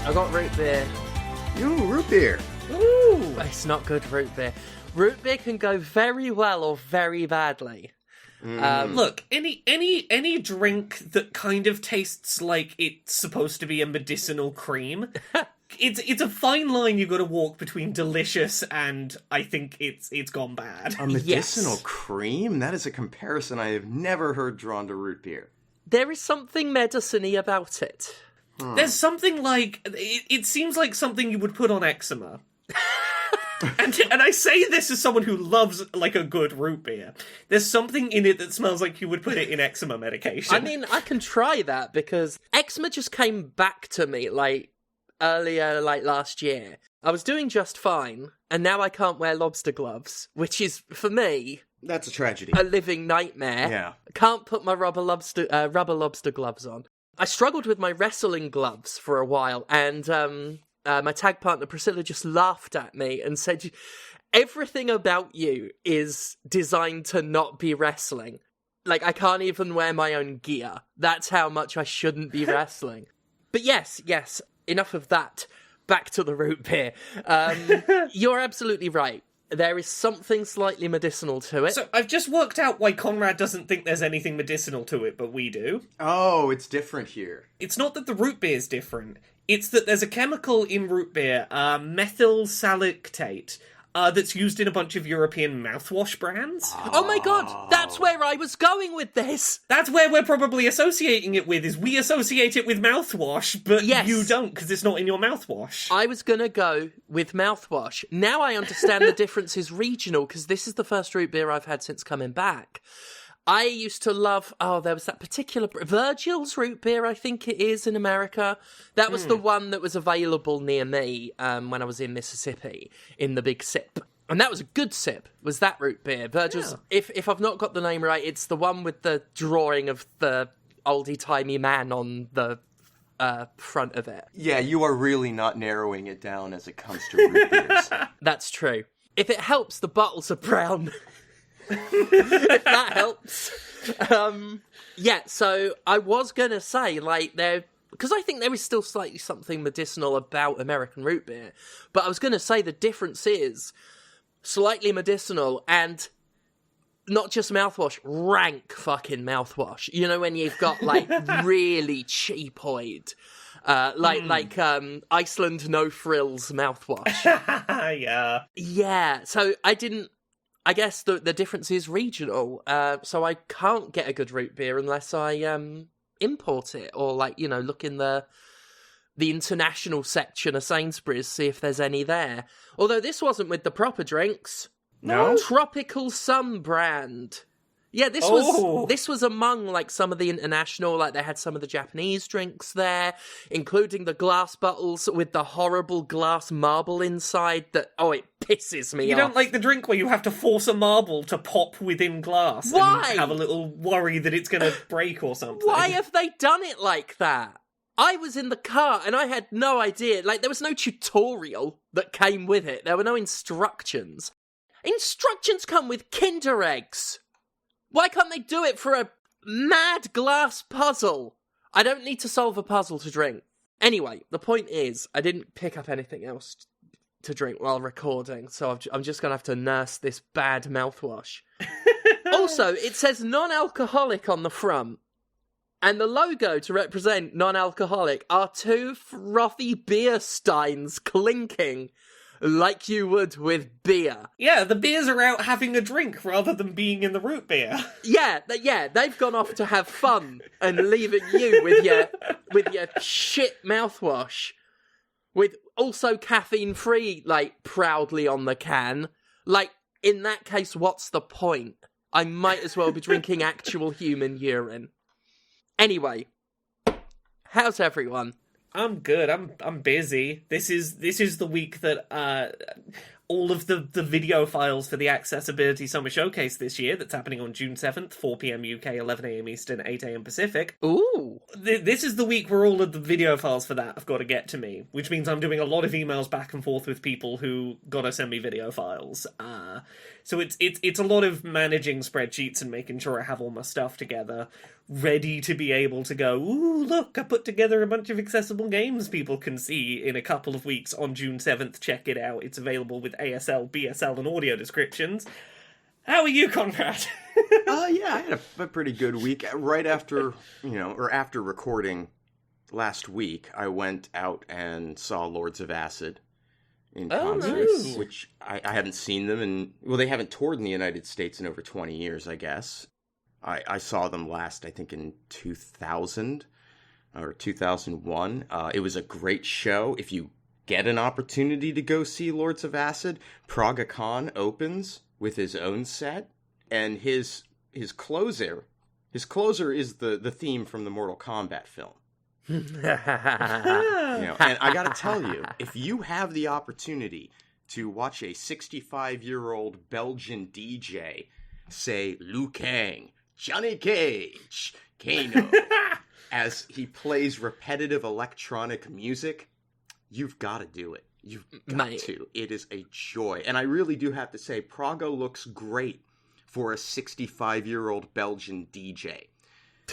I got root beer. Ooh, root beer. Ooh, it's not good root beer. Root beer can go very well or very badly. Look, any drink that kind of tastes like it's supposed to be a medicinal cream, it's a fine line you got to walk between delicious and I think it's gone bad. A medicinal cream? That is a comparison I have never heard drawn to root beer. There is something medicine-y about it. There's something like it seems like something you would put on eczema. And I say this as someone who loves, like, a good root beer. There's something in it that smells like you would put it in eczema medication. I mean, I can try that, because eczema just came back to me, like, earlier, like, last year. I was doing just fine, and now I can't wear lobster gloves, which is, for me... That's a tragedy. A living nightmare. Yeah. I can't put my rubber lobster gloves on. I struggled with my wrestling gloves for a while, and, my tag partner Priscilla just laughed at me and said, everything about you is designed to not be wrestling. Like, I can't even wear my own gear. That's how much I shouldn't be wrestling. But yes, enough of that. Back to the root beer. You're absolutely right. There is something slightly medicinal to it. So I've just worked out why Conrad doesn't think there's anything medicinal to it, but we do. Oh, it's different here. It's not that the root beer is different. It's that there's a chemical in root beer, methyl salicylate, that's used in a bunch of European mouthwash brands. Oh my god, that's where I was going with this! That's where we're probably associating it with, is we associate it with mouthwash, but you don't, because it's not in your mouthwash. I was gonna go with mouthwash. Now I understand the difference is regional, because this is the first root beer I've had since coming back. I used to love, there was that particular, Virgil's root beer, I think it is, in America. That was the one that was available near me when I was in Mississippi, in the Big Sip. And that was a good sip, was that root beer. Virgil's, if I've not got the name right, it's the one with the drawing of the oldie-timey man on the front of it. Yeah, you are really not narrowing it down as it comes to root beers. That's true. If it helps, the bottles are brown. If that helps. So I was gonna say, like, because I think there is still slightly something medicinal about American root beer, but I was gonna say the difference is slightly medicinal and not just mouthwash, rank fucking mouthwash. You know, when you've got, like, really cheapoid, like Iceland No Frills mouthwash. Yeah, so I guess the difference is regional, so I can't get a good root beer unless I import it, or, like, you know, look in the international section of Sainsbury's, see if there's any there. Although this wasn't with the proper drinks. No? Tropical Sun brand. Yeah, this was among, like, some of the international, like, they had some of the Japanese drinks there, including the glass bottles with the horrible glass marble inside that, it pisses me off. You don't like the drink where you have to force a marble to pop within glass. Why? And have a little worry that it's going to break or something. Why have they done it like that? I was in the car and I had no idea. Like, there was no tutorial that came with it. There were no instructions. Instructions come with Kinder Eggs. Why can't they do it for a mad glass puzzle? I don't need to solve a puzzle to drink. Anyway, the point is, I didn't pick up anything else to drink while recording, so I'm just going to have to nurse this bad mouthwash. Also, it says non-alcoholic on the front, and the logo to represent non-alcoholic are two frothy beer steins clinking like you would with beer. Yeah, the beers are out having a drink rather than being in the root beer. Yeah, they've gone off to have fun and leaving you with your shit mouthwash, with also caffeine-free, like, proudly on the can. Like, in that case, what's the point? I might as well be drinking actual human urine. Anyway, how's everyone? I'm good. I'm busy. This is the week that all of the video files for the Accessibility Summer Showcase this year that's happening on June 7th, 4 p.m. UK, 11 a.m. Eastern, 8 a.m. Pacific. Ooh. This is the week where all of the video files for that have got to get to me, which means I'm doing a lot of emails back and forth with people who gotta send me video files. So it's a lot of managing spreadsheets and making sure I have all my stuff together, ready to be able to go, ooh, look, I put together a bunch of accessible games people can see in a couple of weeks on June 7th. Check it out. It's available with ASL, BSL, and audio descriptions. How are you, Conrad? Yeah, I had a pretty good week. Right after, after recording last week, I went out and saw Lords of Acid in concert, nice. which I haven't seen them, and they haven't toured in the United States in over 20 years, I guess. I saw them last, I think, in 2000 or 2001. It was a great show. If you get an opportunity to go see Lords of Acid, Praga Khan opens with his own set, and his closer is the theme from the Mortal Kombat film. And I gotta tell you, if you have the opportunity to watch a 65-year-old Belgian DJ say Liu Kang, Johnny Cage, Kano, as he plays repetitive electronic music, you've got to do it. You've got to. It is a joy. And I really do have to say, Praga looks great for a 65-year-old Belgian DJ.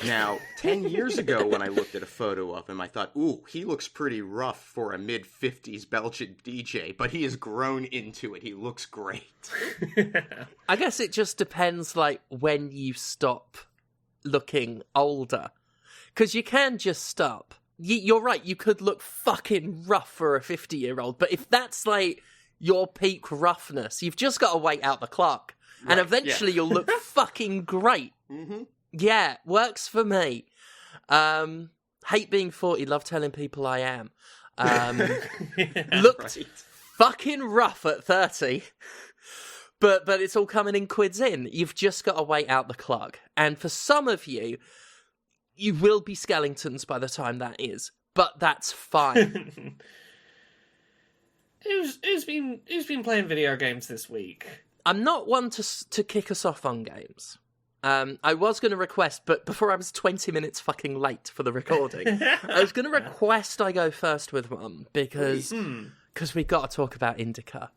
Now, 10 years ago when I looked at a photo of him, I thought, ooh, he looks pretty rough for a mid-50s Belgian DJ, but he has grown into it. He looks great. I guess it just depends, when you stop looking older. Because you can just stop. You're right, you could look fucking rough for a 50-year-old, but if that's, your peak roughness, you've just got to wait out the clock. Right, and eventually you'll look fucking great. Mm-hmm. Yeah, works for me. Hate being 40, love telling people I am. Looked fucking rough at 30, but it's all coming in quids in. You've just got to wait out the clock. And for some of you, you will be skeletons by the time that is, but that's fine. Who's been playing video games this week? I'm not one to kick us off on games. I was going to request, but before I was 20 minutes fucking late for the recording, I was going to request I go first with one, because we've got to talk about Indika.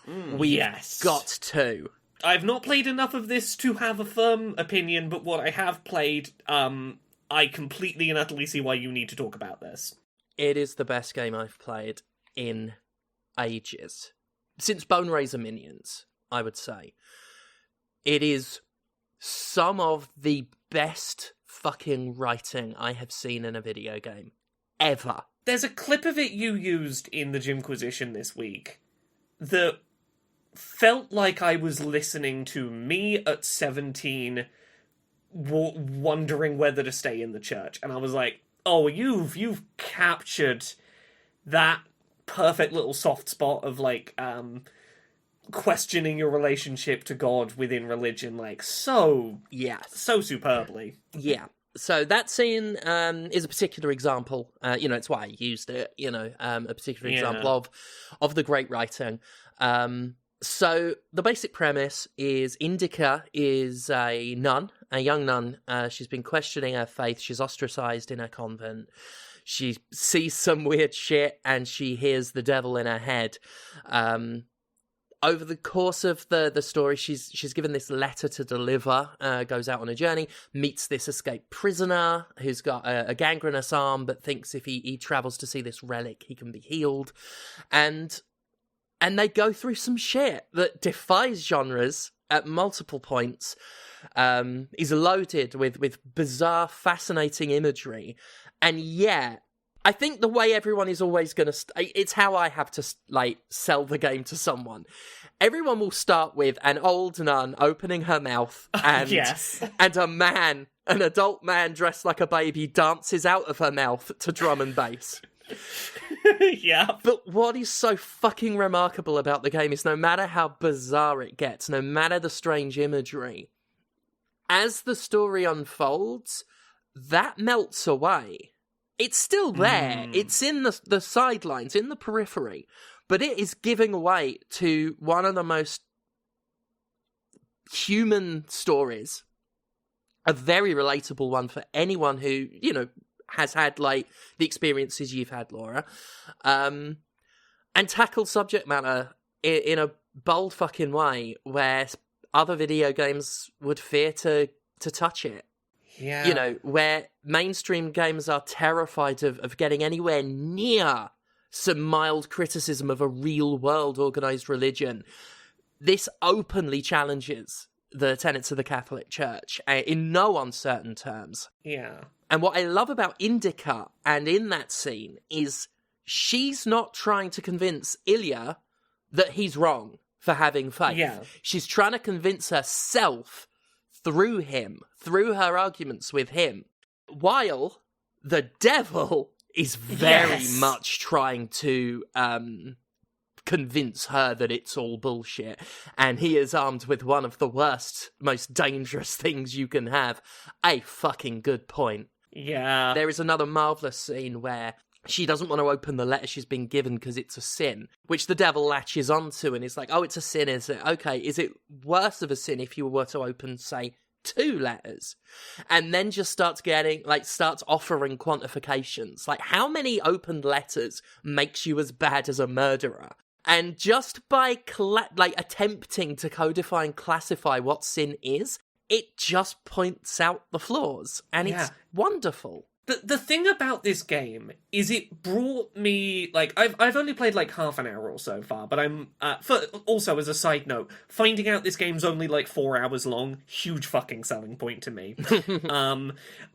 We've got to. I've not played enough of this to have a firm opinion, but what I have played, I completely and utterly see why you need to talk about this. It is the best game I've played in ages. Since Bone Razor Minions, I would say. It is some of the best fucking writing I have seen in a video game. Ever. There's a clip of it you used in the Jimquisition this week that felt like I was listening to me at 17 wondering whether to stay in the church. And I was like, oh, you've captured that perfect little soft spot of questioning your relationship to God within religion, so superbly. Yeah. So that scene is a particular example. It's why I used it. A particular example of the great writing. So the basic premise is Indika is a nun, a young nun. She's been questioning her faith. She's ostracized in her convent. She sees some weird shit and she hears the devil in her head. Over the course of the story, she's given this letter to deliver, goes out on a journey, meets this escaped prisoner who's got a gangrenous arm, but thinks if he travels to see this relic, he can be healed. And they go through some shit that defies genres at multiple points, is loaded with bizarre, fascinating imagery. And yet, I think the way everyone is always going to... it's how I have to, sell the game to someone. Everyone will start with an old nun opening her mouth and, and an adult man dressed like a baby dances out of her mouth to drum and bass. Yeah. But what is so fucking remarkable about the game is no matter how bizarre it gets, no matter the strange imagery, as the story unfolds, that melts away. It's still there. It's in the sidelines, in the periphery. But it is giving way to one of the most human stories, a very relatable one for anyone who, has had, like, the experiences you've had, Laura, and tackles subject matter in a bold fucking way where other video games would fear to touch it. Yeah. Where mainstream games are terrified of getting anywhere near some mild criticism of a real-world organised religion. This openly challenges the tenets of the Catholic Church in no uncertain terms. Yeah. And what I love about Indika and in that scene is she's not trying to convince Ilya that he's wrong for having faith. Yeah. She's trying to convince herself through him, through her arguments with him, while the devil is very much trying to convince her that it's all bullshit, and he is armed with one of the worst, most dangerous things you can have, a fucking good point. Yeah. There is another marvellous scene where she doesn't want to open the letter she's been given because it's a sin, which the devil latches onto and is like, oh, it's a sin, is it? Okay, is it worse of a sin if you were to open, say, 2 letters? And then just starts offering quantifications. Like, how many opened letters makes you as bad as a murderer? And just by attempting to codify and classify what sin is, it just points out the flaws. And it's wonderful. The thing about this game is it brought me, like, I've only played like half an hour or so far, but I'm, also as a side note, finding out this game's only like 4 hours long, huge fucking selling point to me.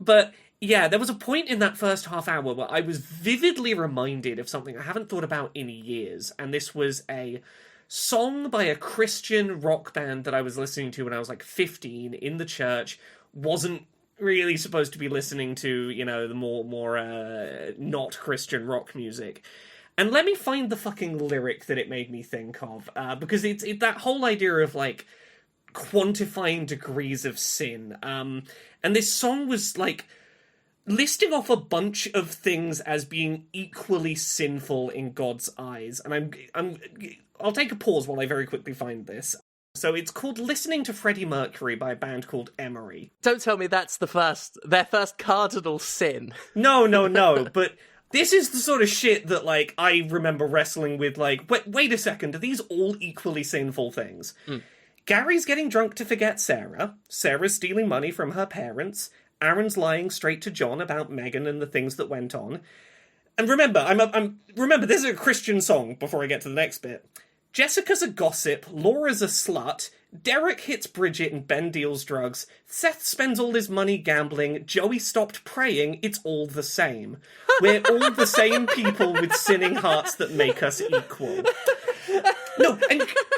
But yeah, there was a point in that first half hour where I was vividly reminded of something I haven't thought about in years, and this was a song by a Christian rock band that I was listening to when I was like 15 in the church. Wasn't really supposed to be listening to, the more not Christian rock music. And let me find the fucking lyric that it made me think of, because it's that whole idea of, like, quantifying degrees of sin. And this song was, like, listing off a bunch of things as being equally sinful in God's eyes. And I'll take a pause while I very quickly find this. So it's called Listening to Freddie Mercury by a band called Emery. Don't tell me that's their first cardinal sin. No, but this is the sort of shit that, like, I remember wrestling with, like, wait a second, are these all equally sinful things? Gary's getting drunk to forget Sarah, Sarah's stealing money from her parents, Aaron's lying straight to John about Megan and the things that went on. And remember, remember, this is a Christian song before I get to the next bit. Jessica's a gossip, Laura's a slut, Derek hits Bridget and Ben deals drugs, Seth spends all his money gambling, Joey stopped praying, it's all the same. We're all the same people with sinning hearts that make us equal. No,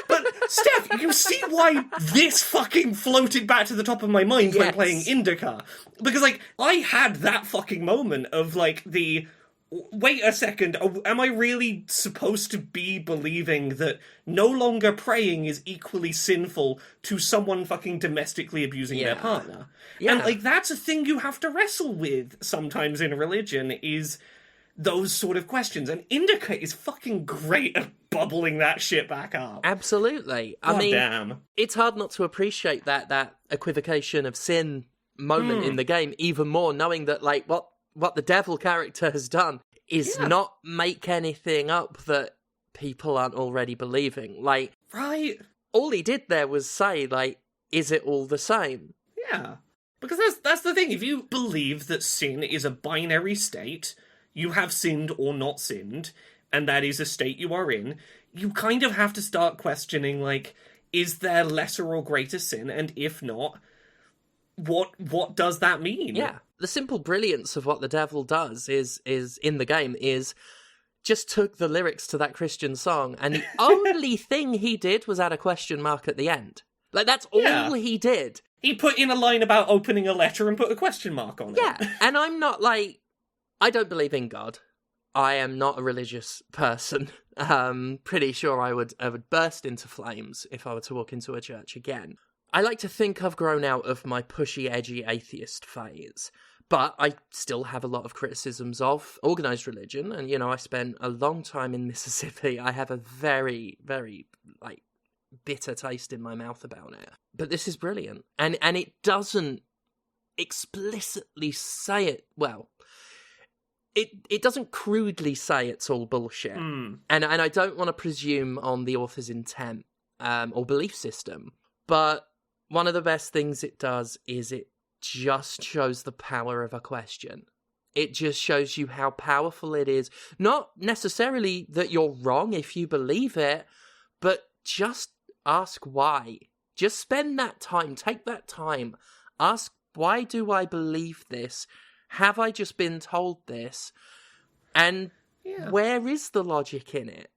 but Steph, you see why this fucking floated back to the top of my mind when playing Indika? Because, like, I had that fucking moment of, like, wait a second, am I really supposed to be believing that no longer praying is equally sinful to someone fucking domestically abusing their partner? Yeah. And, like, that's a thing you have to wrestle with sometimes in religion, is those sort of questions. And Indika is fucking great at bubbling that shit back up. Absolutely. I mean, damn. It's hard not to appreciate that equivocation of sin moment in the game even more, knowing that, like, what the devil character has done is not make anything up that people aren't already believing. Like, right. All he did there was say, like, is it all the same? Yeah. Because that's the thing. If you believe that sin is a binary state, you have sinned or not sinned, and that is a state you are in, you kind of have to start questioning, like, is there lesser or greater sin? And if not, what does that mean? Yeah. The simple brilliance of what the devil does is in the game is just took the lyrics to that Christian song, and the only thing he did was add a question mark at the end. Like, that's all he did. He put in a line about opening a letter and put a question mark on it. Yeah, and I'm not, like, I don't believe in God. I am not a religious person. Pretty sure I would burst into flames if I were to walk into a church again. I like to think I've grown out of my pushy, edgy atheist phase. But I still have a lot of criticisms of organized religion, and, you know, I spent a long time in Mississippi. I have a very, very, like, bitter taste in my mouth about it. But this is brilliant. And it doesn't explicitly say it, well, it doesn't crudely say it's all bullshit. And I don't want to presume on the author's intent or belief system, but one of the best things it does is it just shows the power of a question. It just shows you how powerful it is. Not necessarily that you're wrong if you believe it, but just ask why. Just spend that time, take that time, ask, why do I believe this? Have I just been told this? And where is the logic in it?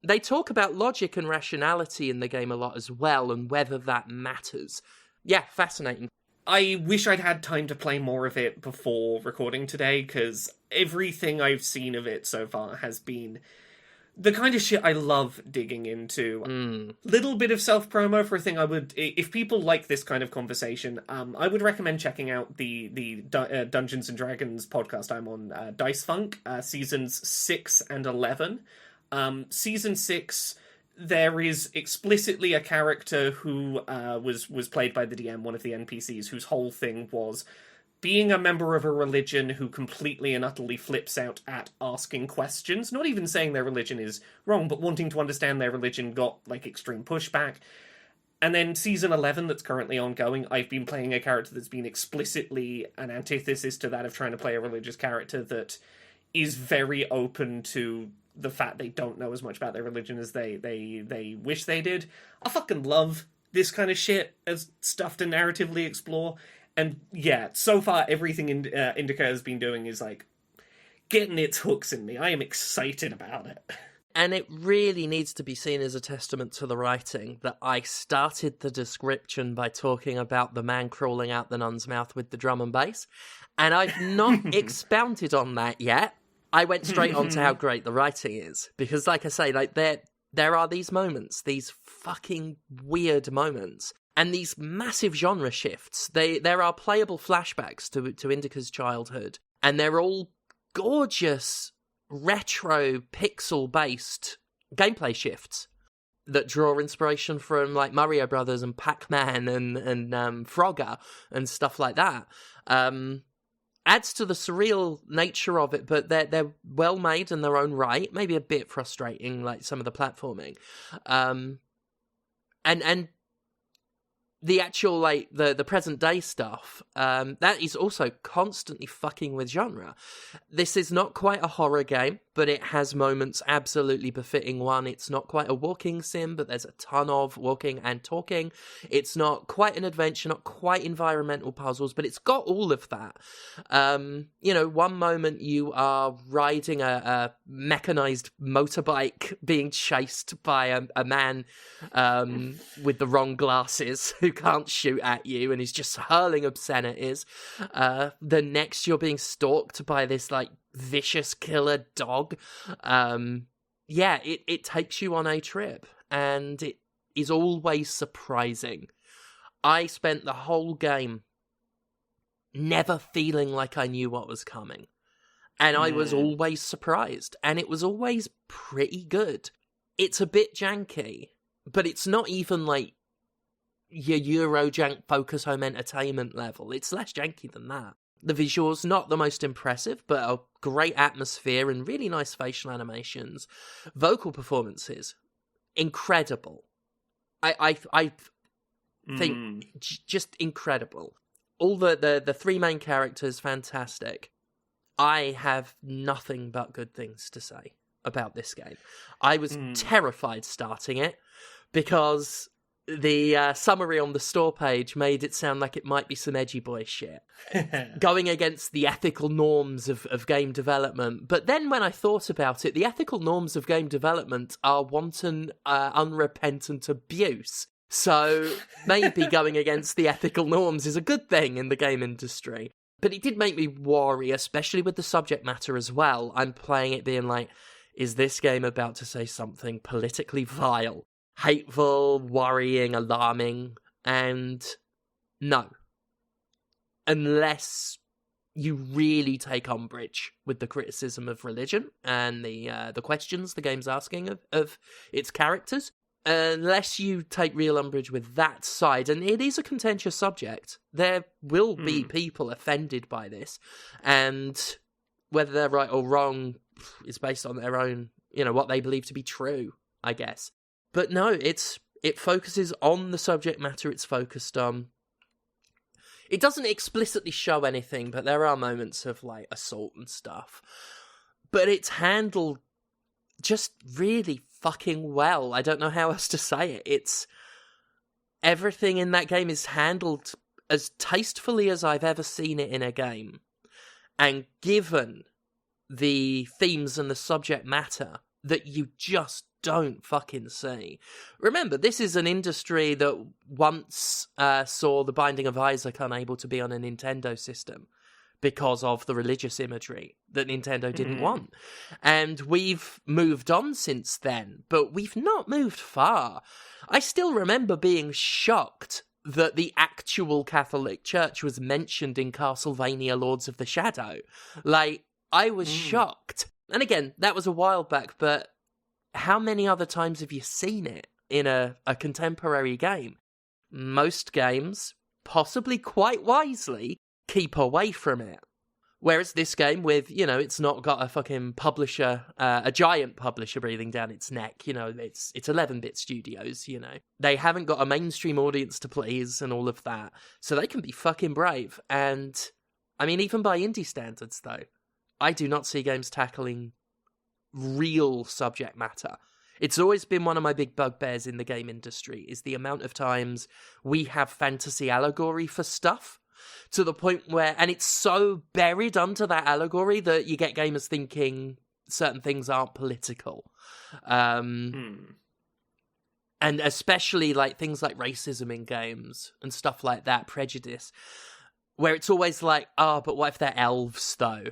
They talk about logic and rationality in the game a lot as well, and whether that matters. Yeah, fascinating. I wish I'd had time to play more of it before recording today, because everything I've seen of it so far has been the kind of shit I love digging into. Little bit of self-promo for a thing I would... If people like this kind of conversation, I would recommend checking out the Dungeons & Dragons podcast I'm on, Dice Funk, seasons 6 and 11. Season 6... there is explicitly a character who was played by the DM, one of the NPCs, whose whole thing was being a member of a religion who completely and utterly flips out at asking questions. Not even saying their religion is wrong, but wanting to understand their religion got, like, extreme pushback. And then season 11, that's currently ongoing, I've been playing a character that's been explicitly an antithesis to that of trying to play a religious character that is very open to the fact they don't know as much about their religion as they wish they did. I fucking love this kind of shit as stuff to narratively explore. And yeah, so far everything Indika has been doing is, like, getting its hooks in me. I am excited about it. And it really needs to be seen as a testament to the writing that I started the description by talking about the man crawling out the nun's mouth with the drum and bass. And I've not expounded on that yet. I went straight on to how great the writing is. Because, like I say, like there are these moments, these fucking weird moments, and these massive genre shifts. There are playable flashbacks to Indika's childhood, and they're all gorgeous, retro, pixel-based gameplay shifts that draw inspiration from, like, Mario Brothers and Pac-Man and Frogger and stuff like that. Adds to the surreal nature of it, but they're well made in their own right. Maybe a bit frustrating, like some of the platforming, and the actual, like, the present day stuff, that is also constantly fucking with genre. This is not quite a horror game, but it has moments absolutely befitting one. It's not quite a walking sim, but there's a ton of walking and talking. It's not quite an adventure, not quite environmental puzzles, but it's got all of that. You know, one moment you are riding a mechanized motorbike being chased by a man with the wrong glasses who can't shoot at you and is just hurling obscenities. The next you're being stalked by this, like, vicious killer dog. Yeah, it takes you on a trip, and it is always surprising. I spent the whole game never feeling like I knew what was coming, and I was always surprised, and it was always pretty good. It's a bit janky, but it's not even like your Eurojank Focus Home Entertainment level. It's less janky than that. The visuals, not the most impressive, but a great atmosphere and really nice facial animations. Vocal performances, incredible. I think just incredible. All the three main characters, fantastic. I have nothing but good things to say about this game. I was terrified starting it because the summary on the store page made it sound like it might be some edgy boy shit. Going against the ethical norms of game development. But then when I thought about it, the ethical norms of game development are wanton, unrepentant abuse. So maybe going against the ethical norms is a good thing in the game industry. But it did make me worry, especially with the subject matter as well. I'm playing it being like, is this game about to say something politically vile? Hateful, worrying, alarming, and no. Unless you really take umbrage with the criticism of religion and the questions the game's asking of its characters. Unless you take real umbrage with that side, and it is a contentious subject, there will be people offended by this, and whether they're right or wrong is based on their own, what they believe to be true, I guess. But no, it focuses on the subject matter it's focused on. It doesn't explicitly show anything, but there are moments of, like, assault and stuff. But it's handled just really fucking well. I don't know how else to say it. Everything in that game is handled as tastefully as I've ever seen it in a game. And given the themes and the subject matter that you just don't fucking see. Remember, this is an industry that once saw The Binding of Isaac unable to be on a Nintendo system because of the religious imagery that Nintendo didn't want. And we've moved on since then, but we've not moved far. I still remember being shocked that the actual Catholic Church was mentioned in Castlevania Lords of the Shadow. Like, I was shocked. And again, that was a while back, but how many other times have you seen it in a contemporary game? Most games, possibly quite wisely, keep away from it. Whereas this game with, it's not got a fucking publisher, a giant publisher breathing down its neck, it's 11-bit studios, They haven't got a mainstream audience to please and all of that, so they can be fucking brave. And, I mean, even by indie standards, though, I do not see games tackling real subject matter. It's always been one of my big bugbears in the game industry, is the amount of times we have fantasy allegory for stuff, to the point where, and it's so buried under that allegory that you get gamers thinking certain things aren't political. And especially like things like racism in games and stuff like that, prejudice, where it's always like, but what if they're elves though?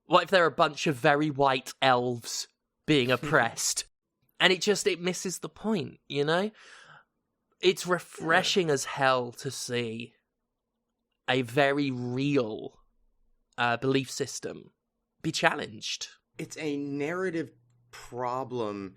What if they're a bunch of very white elves being oppressed? And it misses the point, It's refreshing as hell to see a very real belief system be challenged. It's a narrative problem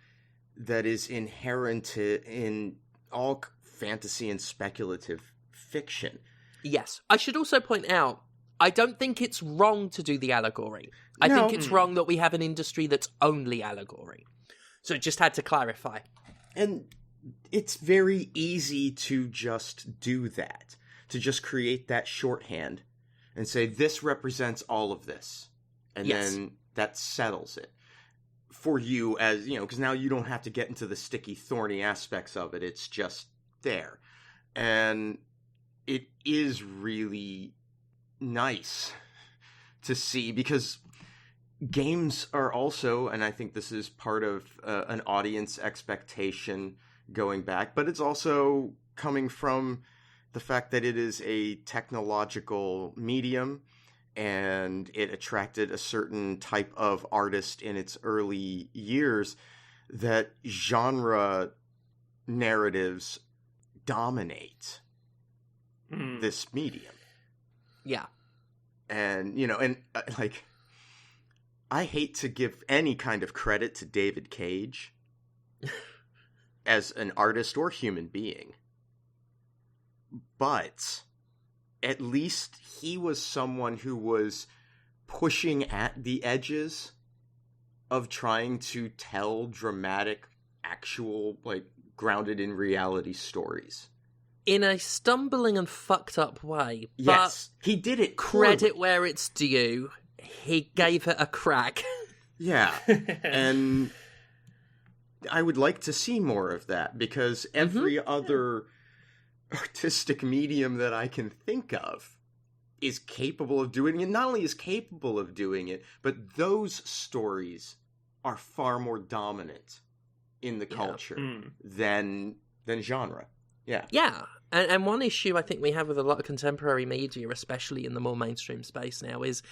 that is inherent in all fantasy and speculative fiction. Yes. I should also point out, I don't think it's wrong to do the allegory. I think it's wrong that we have an industry that's only allegory. So just had to clarify. And it's very easy to just do that. To just create that shorthand and say, this represents all of this. And then that settles it. For you as, because now you don't have to get into the sticky, thorny aspects of it. It's just there. And it is really nice to see, because games are also, and I think this is part of an audience expectation going back, but it's also coming from the fact that it is a technological medium and it attracted a certain type of artist in its early years, that genre narratives dominate this medium. Yeah. And, like, I hate to give any kind of credit to David Cage as an artist or human being, but at least he was someone who was pushing at the edges of trying to tell dramatic, actual, like, grounded in reality stories. In a stumbling and fucked up way. Yes, he did it. Credit poorly. where it's due. He gave it a crack. Yeah, and I would like to see more of that, because every other artistic medium that I can think of is capable of doing it. Not only is capable of doing it, but those stories are far more dominant in the culture than genre. Yeah. Yeah. And one issue I think we have with a lot of contemporary media, especially in the more mainstream space now, is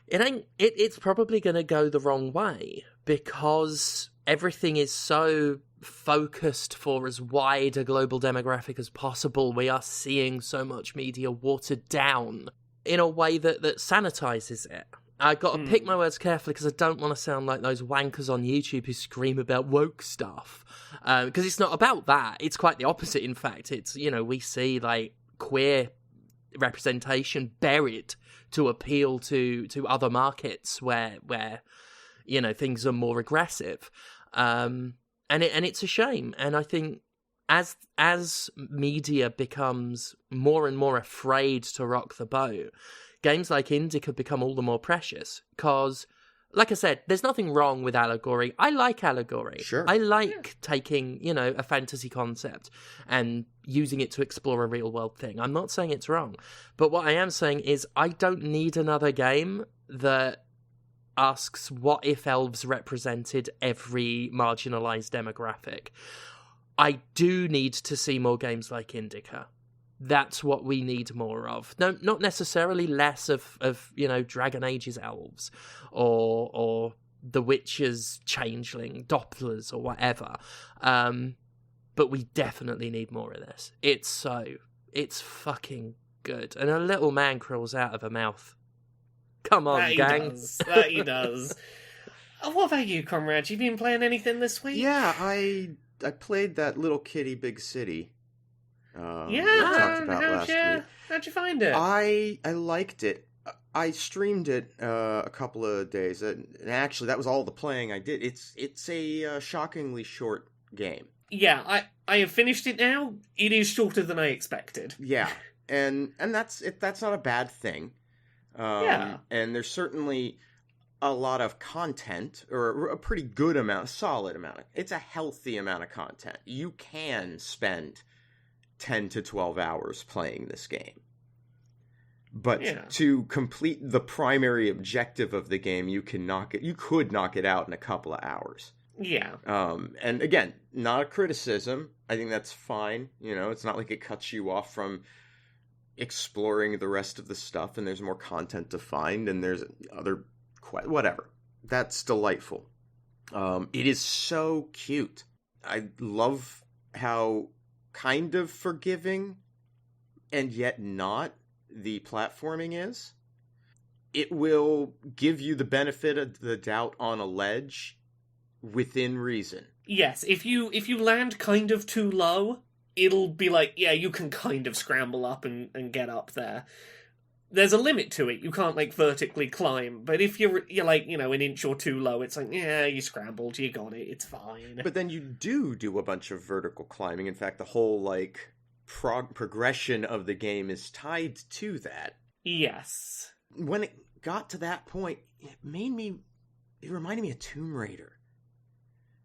it's probably going to go the wrong way, because everything is so focused for as wide a global demographic as possible. We are seeing so much media watered down in a way that sanitizes it. I got to pick my words carefully because I don't want to sound like those wankers on YouTube who scream about woke stuff. Because it's not about that. It's quite the opposite, in fact. It's, we see, like, queer representation buried to appeal to other markets where things are more aggressive. And it's a shame. And I think as media becomes more and more afraid to rock the boat, games like Indika become all the more precious because, like I said, there's nothing wrong with allegory. I like allegory. Sure. I like taking, a fantasy concept and using it to explore a real-world thing. I'm not saying it's wrong. But what I am saying is I don't need another game that asks what if elves represented every marginalized demographic. I do need to see more games like Indika. That's what we need more of. No, not necessarily less of Dragon Age's elves or The Witcher's changeling, Dopplers or whatever. But we definitely need more of this. It's fucking good. And a little man crawls out of a mouth. Come on, gang. That he does. What about you, comrade? You been playing anything this week? Yeah, I played that Little Kitty Big City. Yeah, talked about last week. How'd you find it? I liked it. I streamed it a couple of days, and actually that was all the playing I did. It's a shockingly short game. Yeah, I have finished it now. It is shorter than I expected. Yeah, and that's not a bad thing. Yeah, and there's certainly a lot of content, or a pretty good amount, a solid amount. It's a healthy amount of content. You can spend 10 to 12 hours playing this game. But to complete the primary objective of the game, you could knock it out in a couple of hours. Yeah. And again, not a criticism. I think that's fine. It's not like it cuts you off from exploring the rest of the stuff, and there's more content to find, and there's other whatever. That's delightful. It is so cute. I love how kind of forgiving and yet not the platforming is. It will give you the benefit of the doubt on a ledge within reason. Yes, if you land kind of too low, it'll be like, yeah, you can kind of scramble up and get up there. There's a limit to it. You can't, like, vertically climb. But if you're like, an inch or two low, it's like, yeah, you scrambled, you got it, it's fine. But then you do a bunch of vertical climbing. In fact, the whole, like, progression of the game is tied to that. Yes. When it got to that point, it reminded me of Tomb Raider.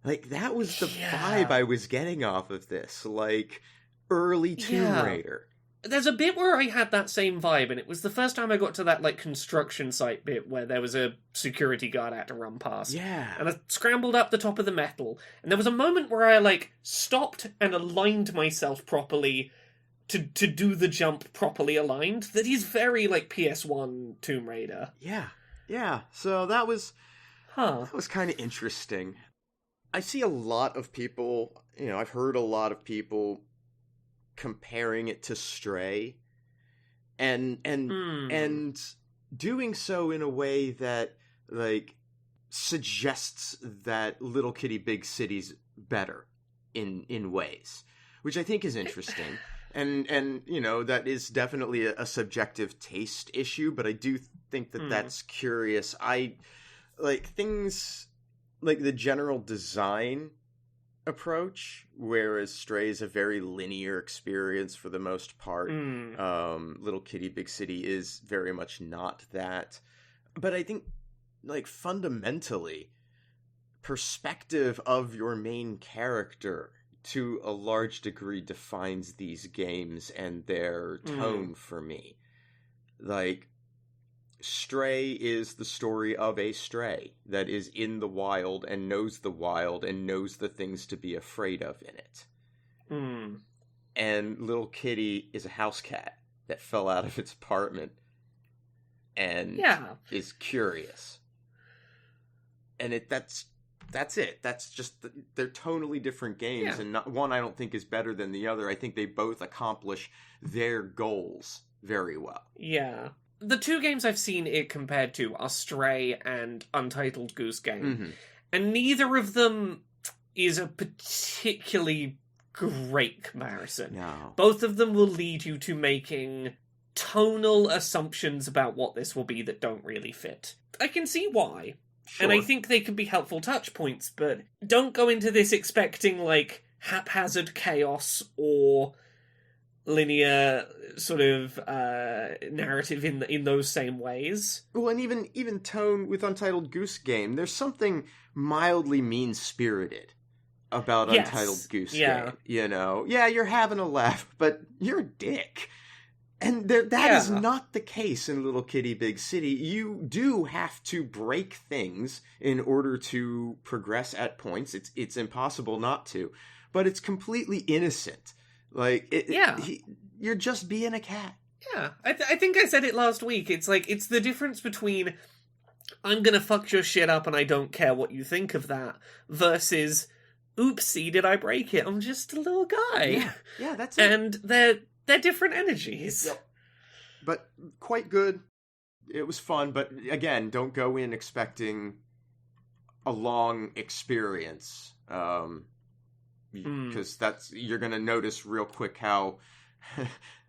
Like, that was the vibe I was getting off of this. Like, early Tomb Raider. There's a bit where I had that same vibe, and it was the first time I got to that, like, construction site bit where there was a security guard I had to run past. Yeah. And I scrambled up the top of the metal, and there was a moment where I, like, stopped and aligned myself properly to do the jump properly aligned. That is very, like, PS1 Tomb Raider. Yeah. So that was kind of interesting. I see a lot of people, I've heard a lot of people comparing it to Stray, and doing so in a way that, like, suggests that Little Kitty Big City's better in ways, which I think is interesting. And that is definitely a subjective taste issue, but I do think that that's curious. I like things like the general design approach, whereas Stray is a very linear experience for the most part. Little Kitty Big City is very much not that. But I think, like, fundamentally, perspective of your main character to a large degree defines these games and their tone for me. Like, Stray is the story of a stray that is in the wild and knows the things to be afraid of in it. And Little Kitty is a house cat that fell out of its apartment and is curious. And that's it. That's just they're totally different games, and not one I don't think is better than the other. I think they both accomplish their goals very well. Yeah. the two games I've seen it compared to are Stray and Untitled Goose Game. And neither of them is a particularly great comparison. No. Both of them will lead you to making tonal assumptions about what this will be that don't really fit. I can see why. Sure. And I think they can be helpful touch points, but don't go into this expecting, like, haphazard chaos or linear sort of narrative in those same ways. Well, and even tone with Untitled Goose Game, there's something mildly mean-spirited about Yes. Untitled Goose Yeah. Game. You know, yeah, you're having a laugh, but you're a dick. And that is not the case in Little Kitty Big City. You do have to break things in order to progress at points. It's impossible not to, but it's completely innocent. Like, you're just being a cat. Yeah, I think I said it last week. It's like, it's the difference between I'm gonna fuck your shit up and I don't care what you think of that, versus oopsie, did I break it? I'm just a little guy. Yeah, that's it. And they're different energies. Yep. But quite good. It was fun, but again, don't go in expecting a long experience. Because you're going to notice real quick how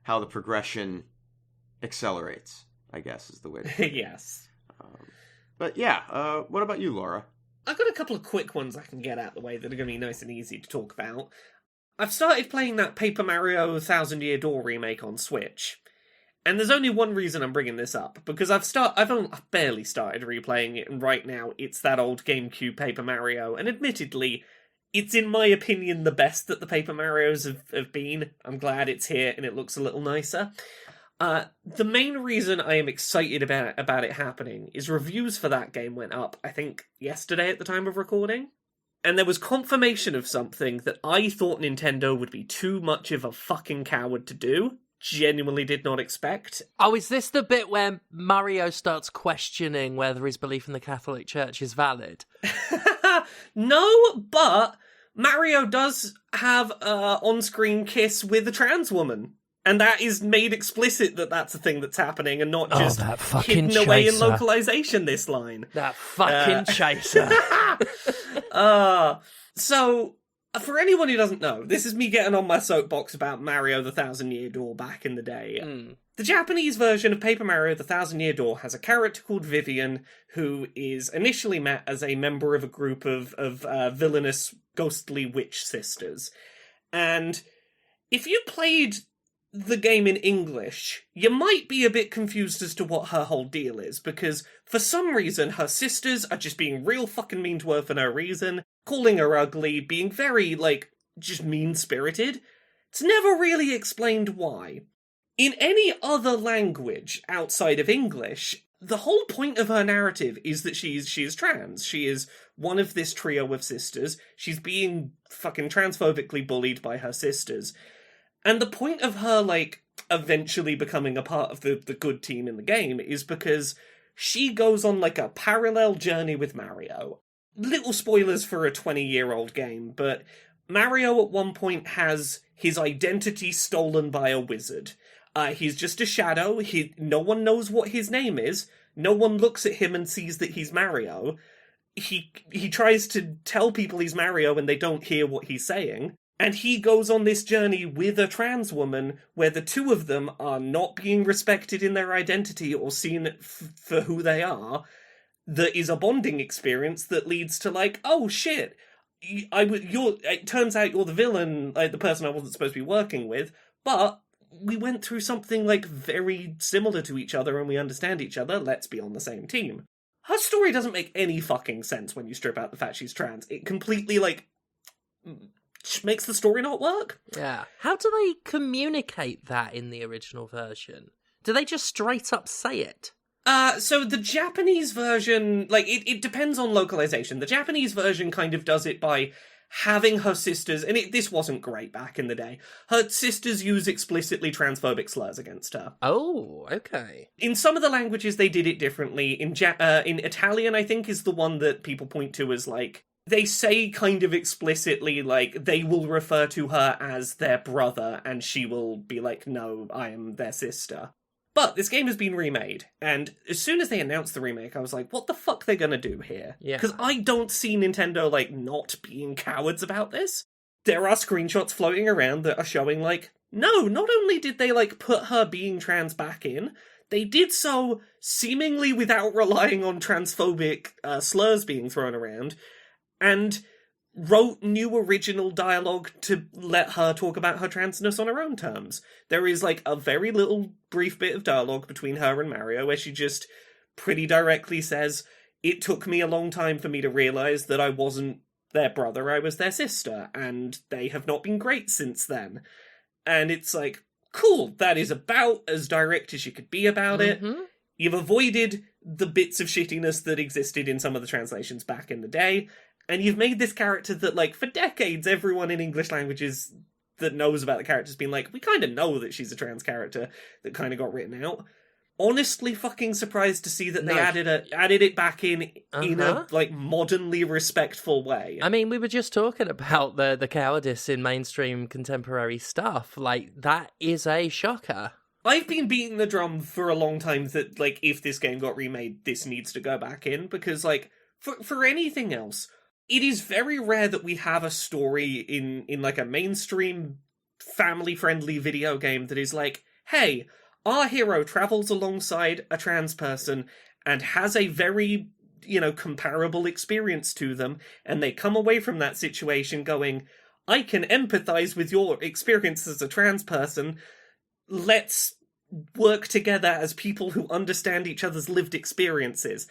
the progression accelerates, I guess is the way to put it. Yes. But yeah, what about you, Laura? I've got a couple of quick ones I can get out of the way that are going to be nice and easy to talk about. I've started playing that Paper Mario Thousand Year Door remake on Switch. And there's only one reason I'm bringing this up, because I've barely started replaying it, and right now it's that old GameCube Paper Mario, and admittedly, it's in my opinion the best that the Paper Marios have been. I'm glad it's here, and it looks a little nicer. The main reason I am excited about it happening is reviews for that game went up, I think, yesterday at the time of recording. And there was confirmation of something that I thought Nintendo would be too much of a fucking coward to do. Genuinely did not expect. Oh, is this the bit where Mario starts questioning whether his belief in the Catholic Church is valid? No, but Mario does have an on-screen kiss with a trans woman. And that is made explicit that that's a thing that's happening and not just that fucking hidden away in chaser. localization, this line. That fucking chaser. So, for anyone who doesn't know, this is me getting on my soapbox about Mario the Thousand Year Door back in the day. The Japanese version of Paper Mario the Thousand Year Door has a character called Vivian, who is initially met as a member of a group of villainous, ghostly witch sisters. And if you played the game in English, you might be a bit confused as to what her whole deal is, because for some reason her sisters are just being real fucking mean to her for no reason, calling her ugly, being very, just mean-spirited. It's never really explained why. In any other language outside of English, the whole point of her narrative is that she is trans. She is one of this trio of sisters. She's being fucking transphobically bullied by her sisters. And the point of her, eventually becoming a part of the good team in the game is because she goes on, a parallel journey with Mario. Little spoilers for a 20-year-old game, but Mario at one point has his identity stolen by a wizard. He's just a shadow. No one knows what his name is. No one looks at him and sees that he's Mario. He tries to tell people he's Mario and they don't hear what he's saying. And he goes on this journey with a trans woman where the two of them are not being respected in their identity or seen for who they are. That is a bonding experience that leads to oh shit, it turns out you're the villain, the person I wasn't supposed to be working with, but we went through something very similar to each other and we understand each other, let's be on the same team. Her story doesn't make any fucking sense when you strip out the fact she's trans. It completely makes the story not work. Yeah. How do they communicate that in the original version? Do they just straight up say it? So the Japanese version, it depends on localization. The Japanese version kind of does it by having her sisters, and this wasn't great back in the day, her sisters use explicitly transphobic slurs against her. Oh, okay. In some of the languages they did it differently. In Italian, I think, is the one that people point to as they say kind of explicitly, they will refer to her as their brother, and she will be no, I am their sister. But this game has been remade, and as soon as they announced the remake, I was like, what the fuck are they gonna do here? Yeah. Because I don't see Nintendo, like, not being cowards about this. There are screenshots floating around that are showing, like, no, not only did they, like, put her being trans back in, they did so seemingly without relying on transphobic slurs being thrown around, and wrote new original dialogue to let her talk about her transness on her own terms. There is, like, a very little brief bit of dialogue between her and Mario where she just pretty directly says, it took me a long time for me to realise that I wasn't their brother, I was their sister, and they have not been great since then. And it's like, cool, that is about as direct as you could be about it. You've avoided the bits of shittiness that existed in some of the translations back in the day, and you've made this character that, like, for decades, everyone in English languages that knows about the character has been like, we kind of know that she's a trans character that kind of got written out. Honestly fucking surprised to see that they added it back in a, like, modernly respectful way. I mean, we were just talking about the cowardice in mainstream contemporary stuff. Like, that is a shocker. I've been beating the drum for a long time that, like, if this game got remade, this needs to go back in, because, like, for anything else, it is very rare that we have a story in like, a mainstream, family-friendly video game that is like, hey, our hero travels alongside a trans person and has a very, comparable experience to them, and they come away from that situation going, I can empathize with your experience as a trans person, let's work together as people who understand each other's lived experiences.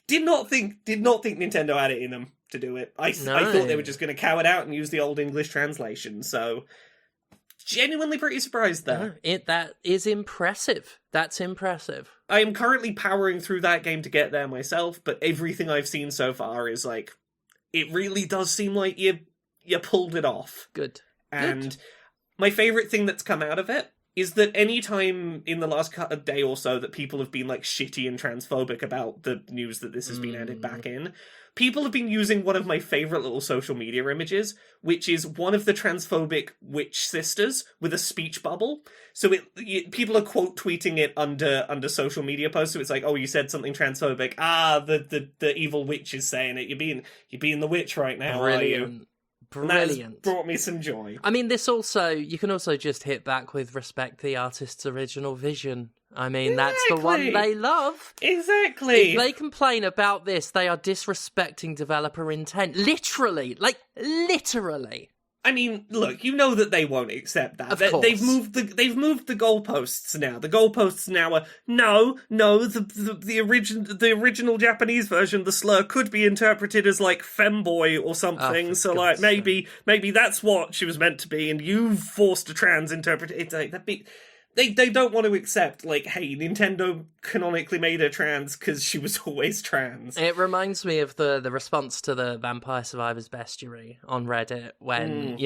Did not think Nintendo had it in them to do it. I thought they were just going to cow it out and use the old English translation, so genuinely pretty surprised there. That is impressive. That's impressive. I am currently powering through that game to get there myself, but everything I've seen so far is like, it really does seem like you pulled it off. Good. And my favourite thing that's come out of it is that any time in the last day or so that people have been, like, shitty and transphobic about the news that this has been added back in, people have been using one of my favourite little social media images, which is one of the transphobic witch sisters with a speech bubble. So people are quote tweeting it under social media posts. So it's like, oh, you said something transphobic. The evil witch is saying it. You're being the witch right now, Brilliant. are you? Brilliant. That brought me some joy. I mean, you can also just hit back with respect the artist's original vision. I mean, That's the one they love. Exactly. If they complain about this, they are disrespecting developer intent. Literally. I mean, look, you know that they won't accept that. Of course. They've moved the goalposts now. The goalposts now are the original Japanese version. The slur could be interpreted as like femboy or something. So like maybe that's what she was meant to be, and you forced a trans interpretation. It's like that'd be. They don't want to accept, like, hey, Nintendo canonically made her trans because she was always trans. It reminds me of the response to the Vampire Survivors bestiary on Reddit when,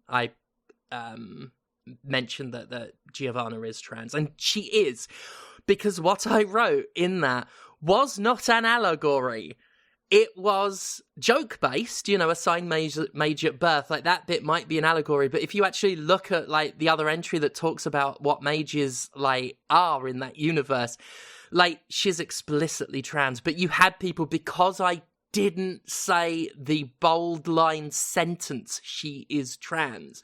I mentioned that Giovanna is trans. And she is, because what I wrote in that was not an allegory. It was joke-based, a sign made at birth. Like, that bit might be an allegory, but if you actually look at, like, the other entry that talks about what mages, like, are in that universe, like, she's explicitly trans. But you had people, because I didn't say the bold line sentence, she is trans.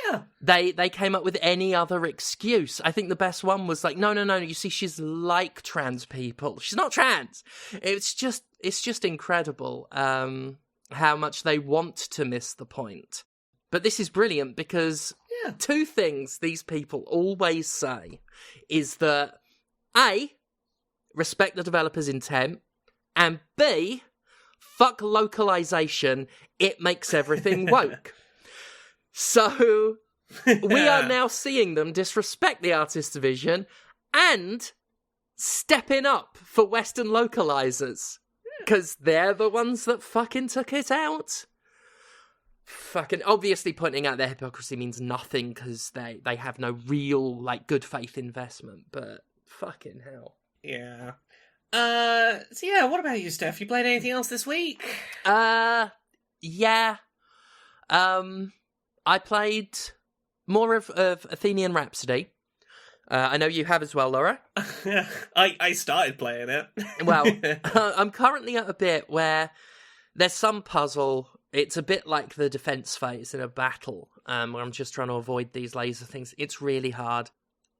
Yeah. They came up with any other excuse. I think the best one was like, no, you see, she's like trans people. She's not trans. It's just incredible how much they want to miss the point. But this is brilliant because two things these people always say is that A, respect the developer's intent, and B, fuck localization, it makes everything woke. So we are now seeing them disrespect the artist's vision and stepping up for Western localizers. Because they're the ones that fucking took it out. Fucking obviously pointing out their hypocrisy means nothing because they have no real, like, good faith investment, but fucking hell. Yeah. So what about you, Steph? You played anything else this week? Yeah. I played more of Athenian Rhapsody. I know you have as well, Laura. I started playing it. Well, I'm currently at a bit where there's some puzzle. It's a bit like the defense phase in a battle, where I'm just trying to avoid these laser things. It's really hard.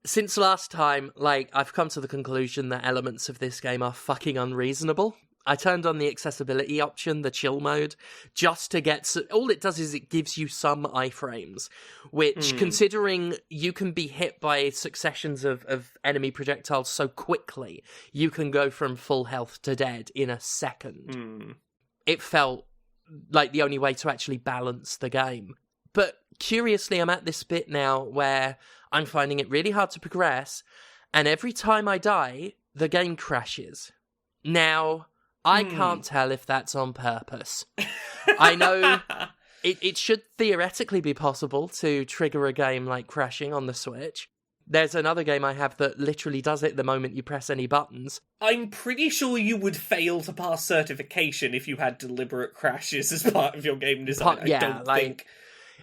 Since last time, I've come to the conclusion that elements of this game are fucking unreasonable. I turned on the accessibility option, the chill mode, just to get... all it does is it gives you some iframes, which, considering you can be hit by successions of enemy projectiles so quickly, you can go from full health to dead in a second. It felt like the only way to actually balance the game. But curiously, I'm at this bit now where I'm finding it really hard to progress, and every time I die, the game crashes. Now... I can't tell if that's on purpose. I know it should theoretically be possible to trigger a game like crashing on the Switch. There's another game I have that literally does it the moment you press any buttons. I'm pretty sure you would fail to pass certification if you had deliberate crashes as part of your game design. I don't think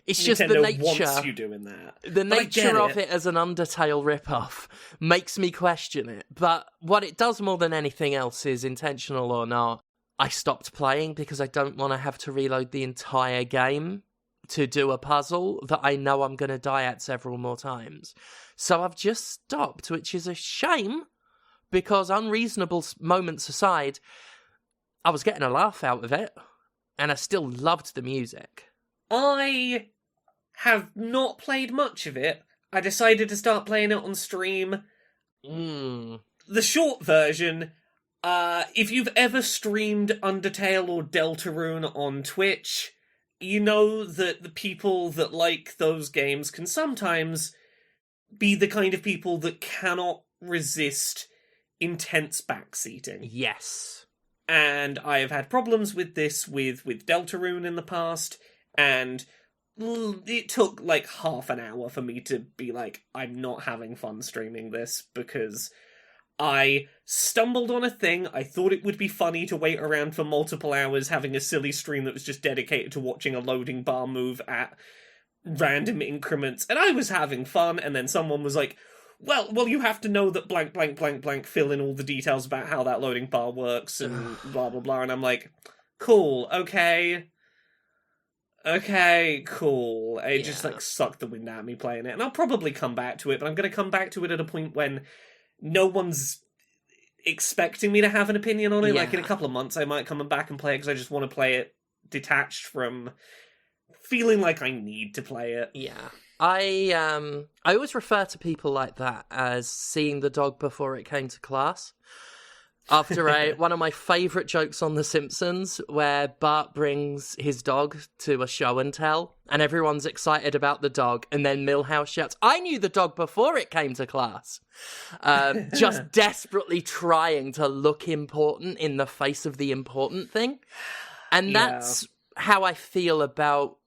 it's Nintendo just the nature wants you doing that. The nature of it as an Undertale ripoff makes me question it. But what it does more than anything else is, intentional or not, I stopped playing because I don't want to have to reload the entire game to do a puzzle that I know I'm going to die at several more times. So I've just stopped, which is a shame, because unreasonable moments aside, I was getting a laugh out of it, and I still loved the music. I have not played much of it. I decided to start playing it on stream. The short version, if you've ever streamed Undertale or Deltarune on Twitch, you know that the people that like those games can sometimes be the kind of people that cannot resist intense backseating. Yes. And I have had problems with this with Deltarune in the past. And it took half an hour for me to be like, I'm not having fun streaming this, because I stumbled on a thing. I thought it would be funny to wait around for multiple hours having a silly stream that was just dedicated to watching a loading bar move at random increments. And I was having fun, and then someone was like, well, you have to know that blank, blank, blank, blank, fill in all the details about how that loading bar works, and blah, blah, blah. And I'm like, cool, okay, cool. It just sucked the wind out of me playing it. And I'll probably come back to it, but I'm going to come back to it at a point when no one's expecting me to have an opinion on it. Yeah. In a couple of months I might come back and play it because I just want to play it detached from feeling like I need to play it. Yeah. I always refer to people like that as seeing the dog before it came to class. After one of my favourite jokes on The Simpsons, where Bart brings his dog to a show and tell, and everyone's excited about the dog, and then Milhouse shouts, I knew the dog before it came to class. Just desperately trying to look important in the face of the important thing. And that's how I feel about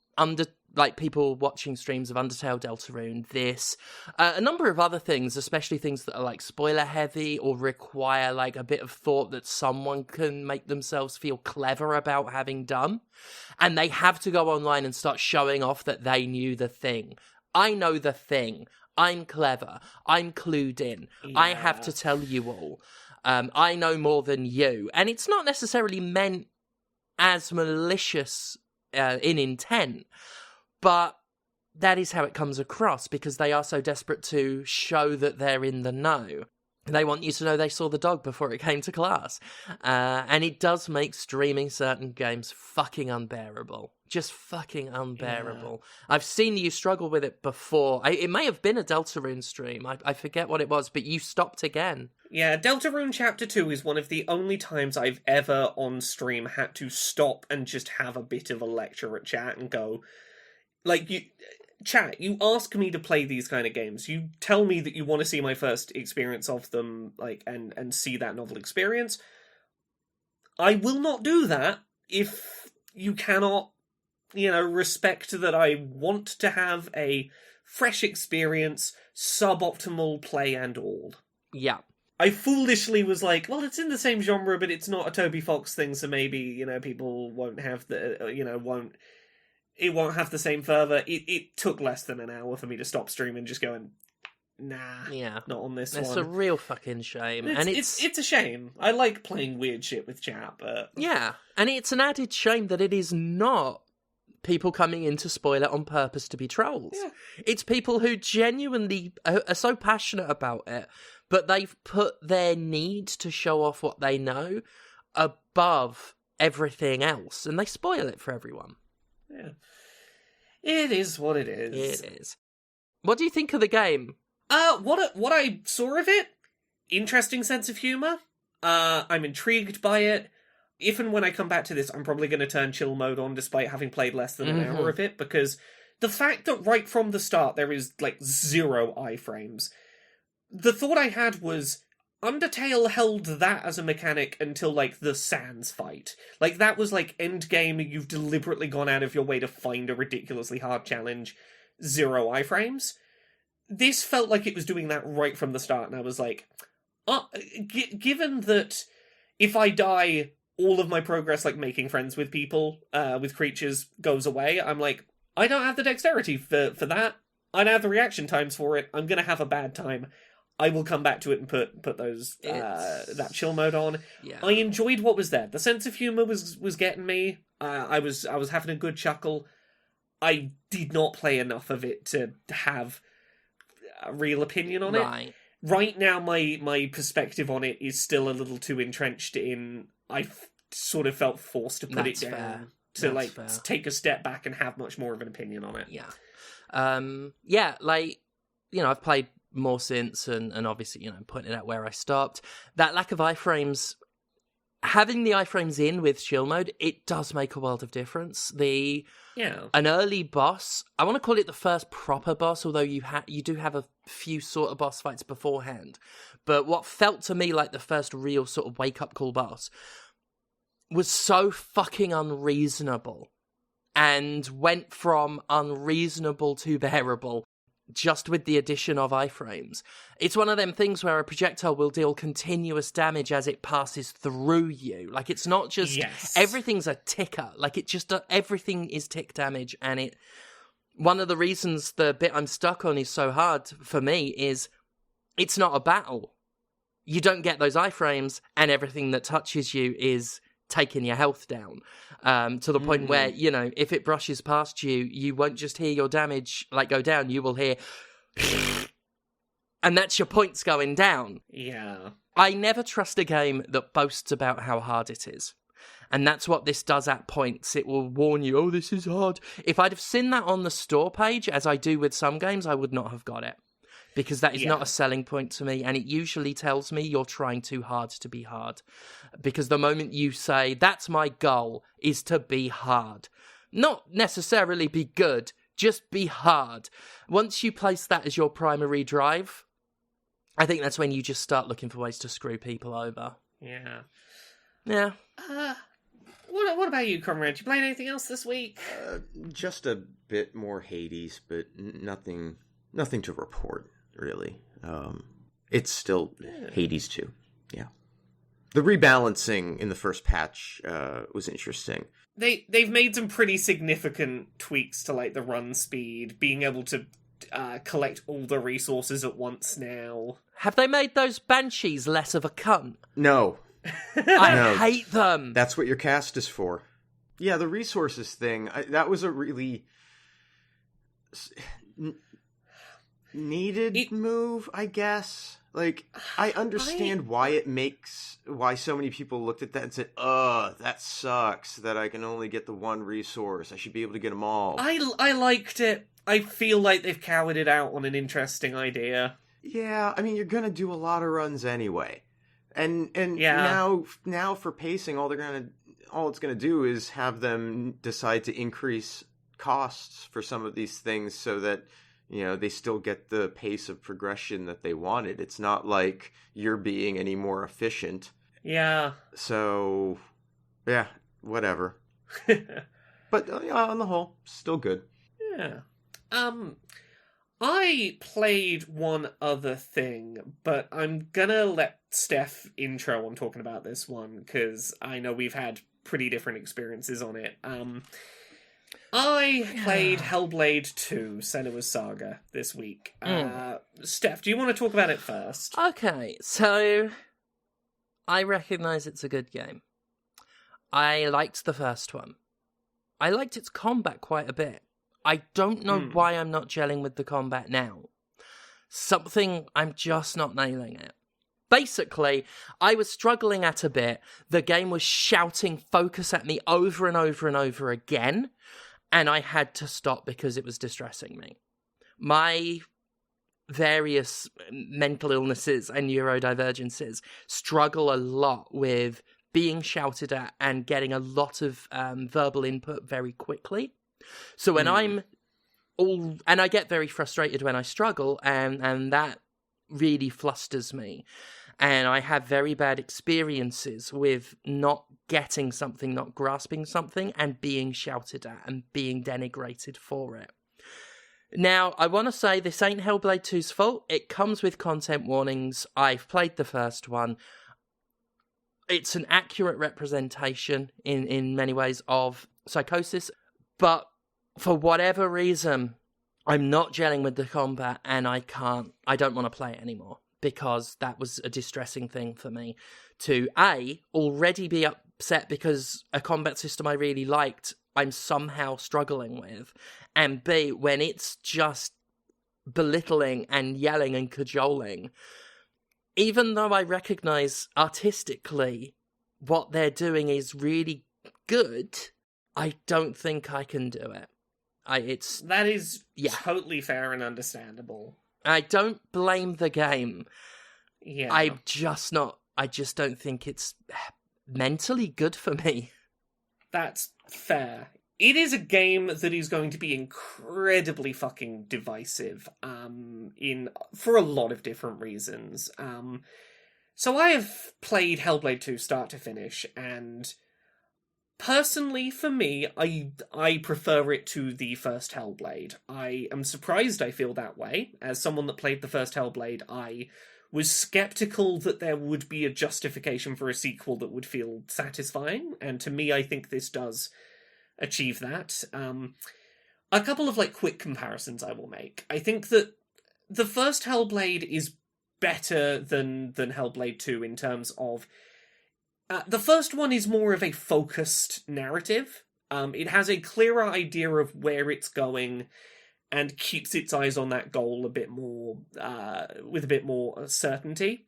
people watching streams of Undertale, Deltarune, this, a number of other things, especially things that are spoiler heavy or require a bit of thought that someone can make themselves feel clever about having done. And they have to go online and start showing off that they knew the thing. I know the thing. I'm clever. I'm clued in. Yeah. I have to tell you all. I know more than you. And it's not necessarily meant as malicious in intent, but that is how it comes across, because they are so desperate to show that they're in the know. They want you to know they saw the dog before it came to class. And it does make streaming certain games fucking unbearable. Just fucking unbearable. Yeah. I've seen you struggle with it before. It may have been a Deltarune stream. I forget what it was, but you stopped again. Yeah, Deltarune Chapter 2 is one of the only times I've ever on stream had to stop and just have a bit of a lecture at chat and go... Chat, you ask me to play these kind of games. You tell me that you want to see my first experience of them, and see that novel experience. I will not do that if you cannot, respect that I want to have a fresh experience, suboptimal play and all. Yeah. I foolishly was like, well, it's in the same genre, but it's not a Toby Fox thing, so maybe, people won't have it won't have the same fervor. It took less than an hour for me to stop streaming, just going, nah, Yeah. not on this It's one. a real fucking shame. It's a shame. I like playing weird shit with chat, but... Yeah, and it's an added shame that it is not people coming in to spoil it on purpose to be trolls. Yeah. It's people who genuinely are so passionate about it, but they've put their need to show off what they know above everything else, and they spoil it for everyone. Yeah. It is what it is. It is. What do you think of the game? What I saw of it, interesting sense of humour. I'm intrigued by it. If and when I come back to this, I'm probably going to turn chill mode on despite having played less than an hour of it, because the fact that right from the start there is, like, 0 iframes. The thought I had was, Undertale held that as a mechanic until, like, the Sans fight. Like, that was, like, endgame, you've deliberately gone out of your way to find a ridiculously hard challenge. 0 iframes. This felt like it was doing that right from the start, and I was like, given that if I die, all of my progress, like, making friends with people, with creatures, goes away, I'm like, I don't have the dexterity for that. I don't have the reaction times for it. I'm gonna have a bad time. I will come back to it and put those that chill mode on. Yeah. I enjoyed what was there. The sense of humor was getting me. I was having a good chuckle. I did not play enough of it to have a real opinion on it. Right now, my perspective on it is still a little too entrenched in. I've sort of felt forced to put it down to take a step back and have much more of an opinion on it. Yeah. Like, you know, I've played more since, and obviously, you know, pointed out where I stopped. That lack of iframes, having the iframes in with chill mode, it does make a world of difference. An early boss, I want to call it the first proper boss, although you do have a few sort of boss fights beforehand. But what felt to me like the first real sort of wake-up call boss was so fucking unreasonable, and went from unreasonable to bearable just with the addition of iframes. It's one of them things where a projectile will deal continuous damage as it passes through you. Like, it's not just everything's a ticker. Like, it just everything is tick damage, and one of the reasons the bit I'm stuck on is so hard for me is it's not a battle. You don't get those iframes, and everything that touches you is taking your health down, to the point where, you know, if it brushes past you, you won't just hear your damage, like, go down, you will hear and that's your points going down. Yeah. I never trust a game that boasts about how hard it is. And that's what this does at points. It will warn you, oh, this is hard. If I'd have seen that on the store page, as I do with some games, I would not have got it. Because that is not a selling point to me, and it usually tells me you're trying too hard to be hard. Because the moment you say, that's my goal, is to be hard. Not necessarily be good, just be hard. Once you place that as your primary drive, I think that's when you just start looking for ways to screw people over. Yeah. Yeah. What about you, Comrade? You playing anything else this week? Just a bit more Hades, but nothing to report, really. It's still Hades 2. Yeah. The rebalancing in the first patch was interesting. They've made some pretty significant tweaks to, like, the run speed, being able to collect all the resources at once now. Have they made those banshees less of a cunt? No. I hate them. That's what your cast is for. Yeah, the resources thing, that was a really needed move, I guess. Like, I understand why so many people looked at that and said, that sucks that I can only get the one resource. I should be able to get them all. I liked it. I feel like they've cowered it out on an interesting idea. Yeah, I mean, you're gonna do a lot of runs anyway. And now for pacing, all it's gonna do is have them decide to increase costs for some of these things so that, you know, they still get the pace of progression that they wanted. It's not like you're being any more efficient. Yeah. So, yeah, whatever. But on the whole, still good. Yeah. I played one other thing, but I'm gonna let Steph intro on talking about this one, because I know we've had pretty different experiences on it. I played Hellblade 2, Senua's Saga, this week. Steph, do you want to talk about it first? Okay, so I recognise it's a good game. I liked the first one. I liked its combat quite a bit. I don't know why I'm not gelling with the combat now. Something, I'm just not nailing it. Basically, I was struggling at a bit. The game was shouting focus at me over and over and over again, and I had to stop because it was distressing me. My various mental illnesses and neurodivergences struggle a lot with being shouted at and getting a lot of verbal input very quickly. So when and I get very frustrated when I struggle, and that really flusters me. And I have very bad experiences with not getting something, not grasping something, and being shouted at and being denigrated for it. Now, I want to say this ain't Hellblade 2's fault. It comes with content warnings. I've played the first one. It's an accurate representation in many ways of psychosis, but for whatever reason, I'm not gelling with the combat, and I don't want to play it anymore, because that was a distressing thing for me to, A, already be upset because a combat system I really liked, I'm somehow struggling with, and B, when it's just belittling and yelling and cajoling, even though I recognise artistically what they're doing is really good, I don't think I can do it. That is totally fair and understandable. I don't blame the game. Yeah. I just don't think it's mentally good for me. That's fair. It is a game that is going to be incredibly fucking divisive, for a lot of different reasons. So I have played Hellblade 2 start to finish, and personally, for me, I prefer it to the first Hellblade. I am surprised I feel that way. As someone that played the first Hellblade, I was skeptical that there would be a justification for a sequel that would feel satisfying, and to me, I think this does achieve that. A couple of quick comparisons I will make. I think that the first Hellblade is better than Hellblade 2 in terms of the first one is more of a focused narrative. It has a clearer idea of where it's going and keeps its eyes on that goal a bit more, with a bit more certainty.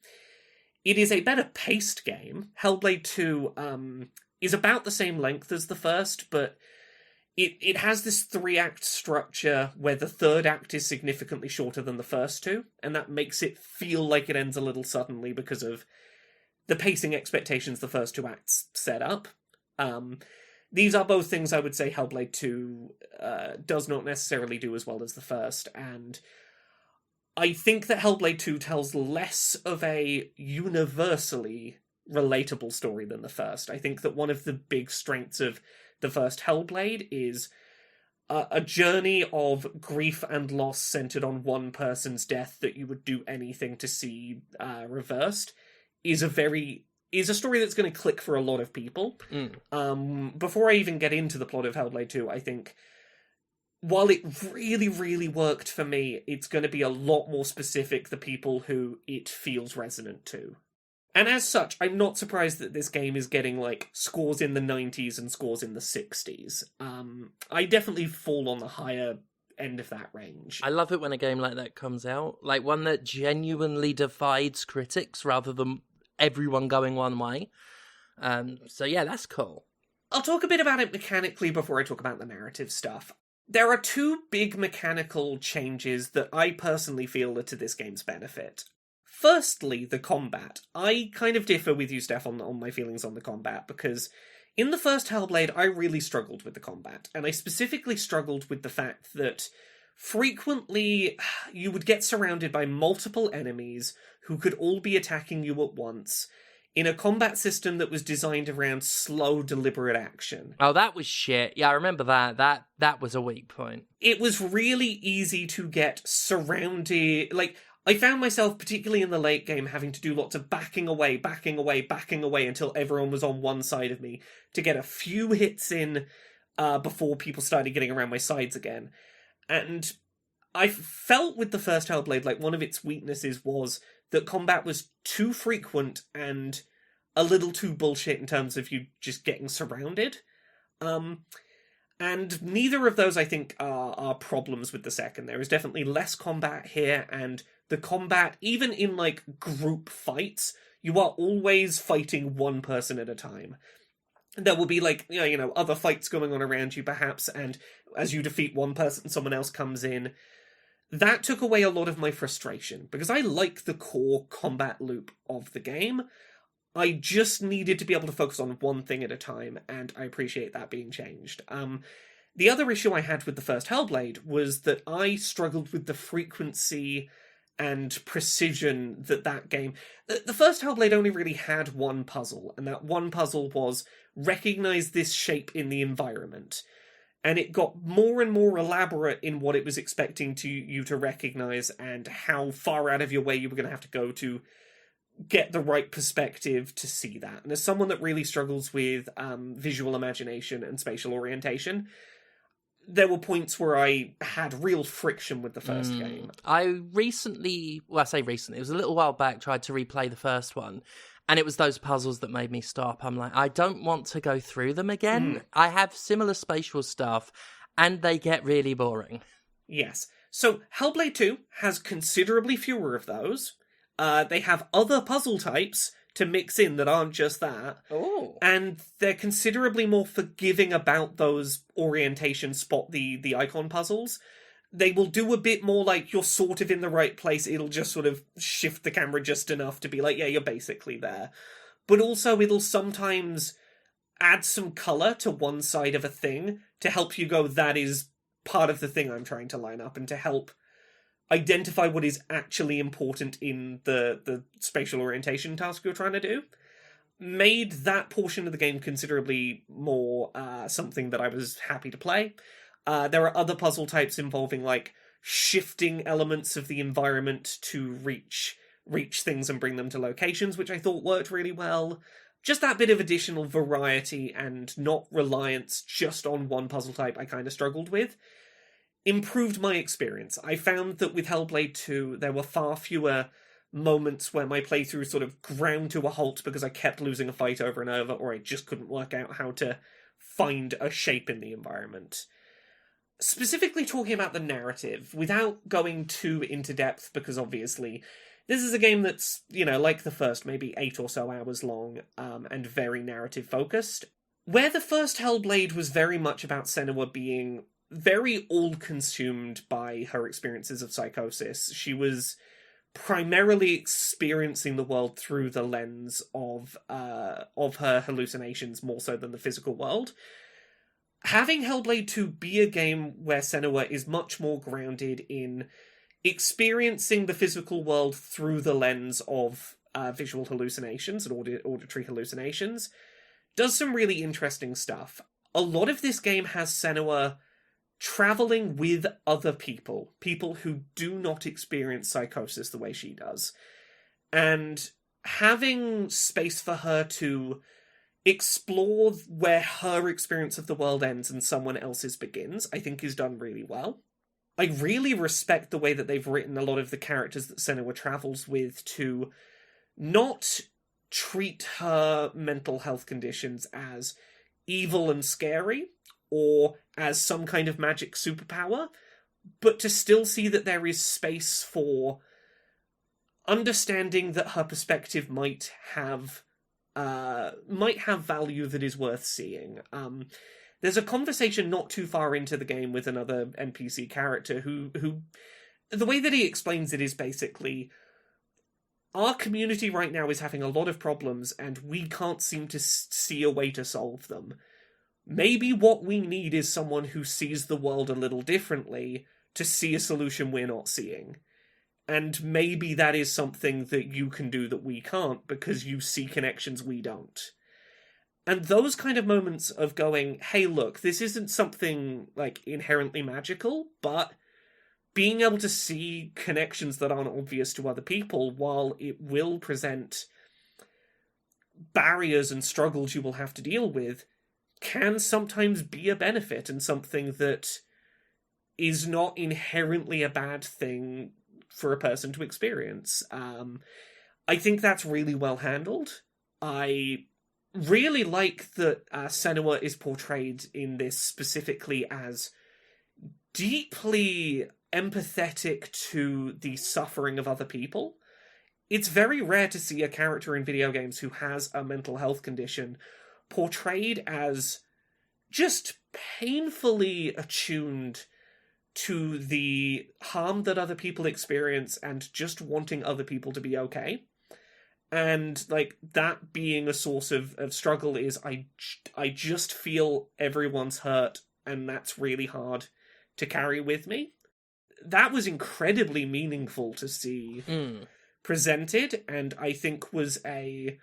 It is a better paced game. Hellblade 2 is about the same length as the first, but it has this 3-act structure where the third act is significantly shorter than the first two, and that makes it feel like it ends a little suddenly because of the pacing expectations the first 2 acts set up. These are both things I would say Hellblade 2 does not necessarily do as well as the first, and I think that Hellblade 2 tells less of a universally relatable story than the first. I think that one of the big strengths of the first Hellblade is a journey of grief and loss centered on one person's death that you would do anything to see reversed, is a story that's going to click for a lot of people. Before I even get into the plot of Hellblade 2, I think while it really, really worked for me, it's going to be a lot more specific the people who it feels resonant to. And as such, I'm not surprised that this game is getting, scores in the 90s and scores in the 60s. I definitely fall on the higher end of that range. I love it when a game like that comes out. One that genuinely divides critics rather than everyone going one way. So yeah, that's cool. I'll talk a bit about it mechanically before I talk about the narrative stuff. There are 2 big mechanical changes that I personally feel are to this game's benefit. Firstly, the combat. I kind of differ with you, Steph, on my feelings on the combat, because in the first Hellblade, I really struggled with the combat, and I specifically struggled with the fact that frequently you would get surrounded by multiple enemies who could all be attacking you at once in a combat system that was designed around slow, deliberate action. Oh, that was shit. Yeah, I remember that. That was a weak point. It was really easy to get surrounded. I found myself, particularly in the late game, having to do lots of backing away until everyone was on one side of me to get a few hits in before people started getting around my sides again. And I felt with the first Hellblade, like, one of its weaknesses was that combat was too frequent and a little too bullshit in terms of you just getting surrounded. And neither of those, I think, are problems with the second. There is definitely less combat here, and the combat, even in, like, group fights, you are always fighting one person at a time. There will be, like, you know, other fights going on around you, perhaps, and as you defeat one person, someone else comes in. That took away a lot of my frustration, because I like the core combat loop of the game. I just needed to be able to focus on one thing at a time, and I appreciate that being changed. The other issue I had with the first Hellblade was that I struggled with the frequency and precision that game... The first Hellblade only really had one puzzle, and that one puzzle was recognize this shape in the environment. And it got more and more elaborate in what it was expecting you to recognize and how far out of your way you were going to have to go to get the right perspective to see that. And as someone that really struggles with visual imagination and spatial orientation, there were points where I had real friction with the first game. I recently, well, I say recently, it was a little while back, tried to replay the first one, and it was those puzzles that made me stop. I'm like, I don't want to go through them again. I have similar spatial stuff, and they get really boring. Yes. So Hellblade 2 has considerably fewer of those. They have other puzzle types to mix in that aren't just that. Oh. And they're considerably more forgiving about those orientation spot the icon puzzles. They will do a bit more like you're sort of in the right place. It'll just sort of shift the camera just enough to be like, yeah, you're basically there. But also it'll sometimes add some colour to one side of a thing to help you go, that is part of the thing I'm trying to line up, and to help identify what is actually important in the spatial orientation task you're trying to do. Made that portion of the game considerably more something that I was happy to play. There are other puzzle types involving, like, shifting elements of the environment to reach things and bring them to locations, which I thought worked really well. Just that bit of additional variety and not reliance just on one puzzle type I kind of struggled with. Improved my experience. I found that with Hellblade 2, there were far fewer moments where my playthrough sort of ground to a halt because I kept losing a fight over and over, or I just couldn't work out how to find a shape in the environment. Specifically talking about the narrative, without going too into depth, because obviously this is a game that's, you know, like the first, maybe 8 or so hours long, and very narrative focused. Where the first Hellblade was very much about Senua being very all-consumed by her experiences of psychosis. She was primarily experiencing the world through the lens of her hallucinations more so than the physical world. Having Hellblade 2 be a game where Senua is much more grounded in experiencing the physical world through the lens of visual hallucinations and auditory hallucinations does some really interesting stuff. A lot of this game has Senua traveling with other people who do not experience psychosis the way she does, and having space for her to explore where her experience of the world ends and someone else's begins, I think is done really well. I really respect the way that they've written a lot of the characters that Senua travels with to not treat her mental health conditions as evil and scary, or as some kind of magic superpower, but to still see that there is space for understanding that her perspective might have value that is worth seeing. There's a conversation not too far into the game with another NPC character who the way that he explains it is basically, our community right now is having a lot of problems and we can't seem to see a way to solve them. Maybe what we need is someone who sees the world a little differently to see a solution we're not seeing. And maybe that is something that you can do that we can't, because you see connections we don't. And those kind of moments of going, hey, look, this isn't something, like, inherently magical, but being able to see connections that aren't obvious to other people, while it will present barriers and struggles you will have to deal with, can sometimes be a benefit and something that is not inherently a bad thing for a person to experience. I think that's really well handled. I really like that Senua is portrayed in this specifically as deeply empathetic to the suffering of other people. It's very rare to see a character in video games who has a mental health condition portrayed as just painfully attuned to the harm that other people experience and just wanting other people to be okay. And, like, that being a source of struggle is, I just feel everyone's hurt, and that's really hard to carry with me. That was incredibly meaningful to see presented, and I think was a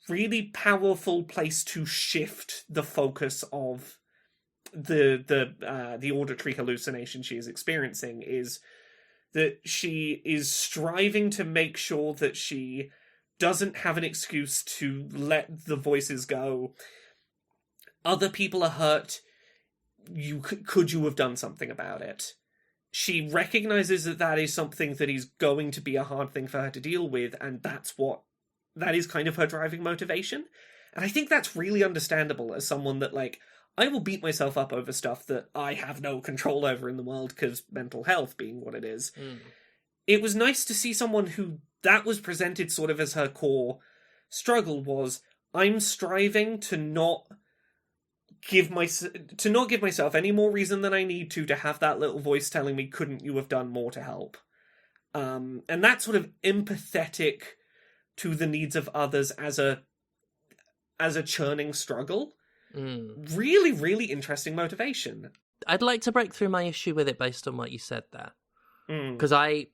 really powerful place to shift the focus of the auditory hallucination she is experiencing, is that she is striving to make sure that she doesn't have an excuse to let the voices go. Other people are hurt. Could you have done something about it? She recognizes that is something that is going to be a hard thing for her to deal with, and that is kind of her driving motivation. And I think that's really understandable as someone that, like, I will beat myself up over stuff that I have no control over in the world, because mental health being what it is. It was nice to see someone who that was presented sort of as her core struggle was, I'm striving to not give myself any more reason than I need to have that little voice telling me, couldn't you have done more to help? And that sort of empathetic to the needs of others as a churning struggle. Really, really interesting motivation. I'd like to break through my issue with it based on what you said there. Because I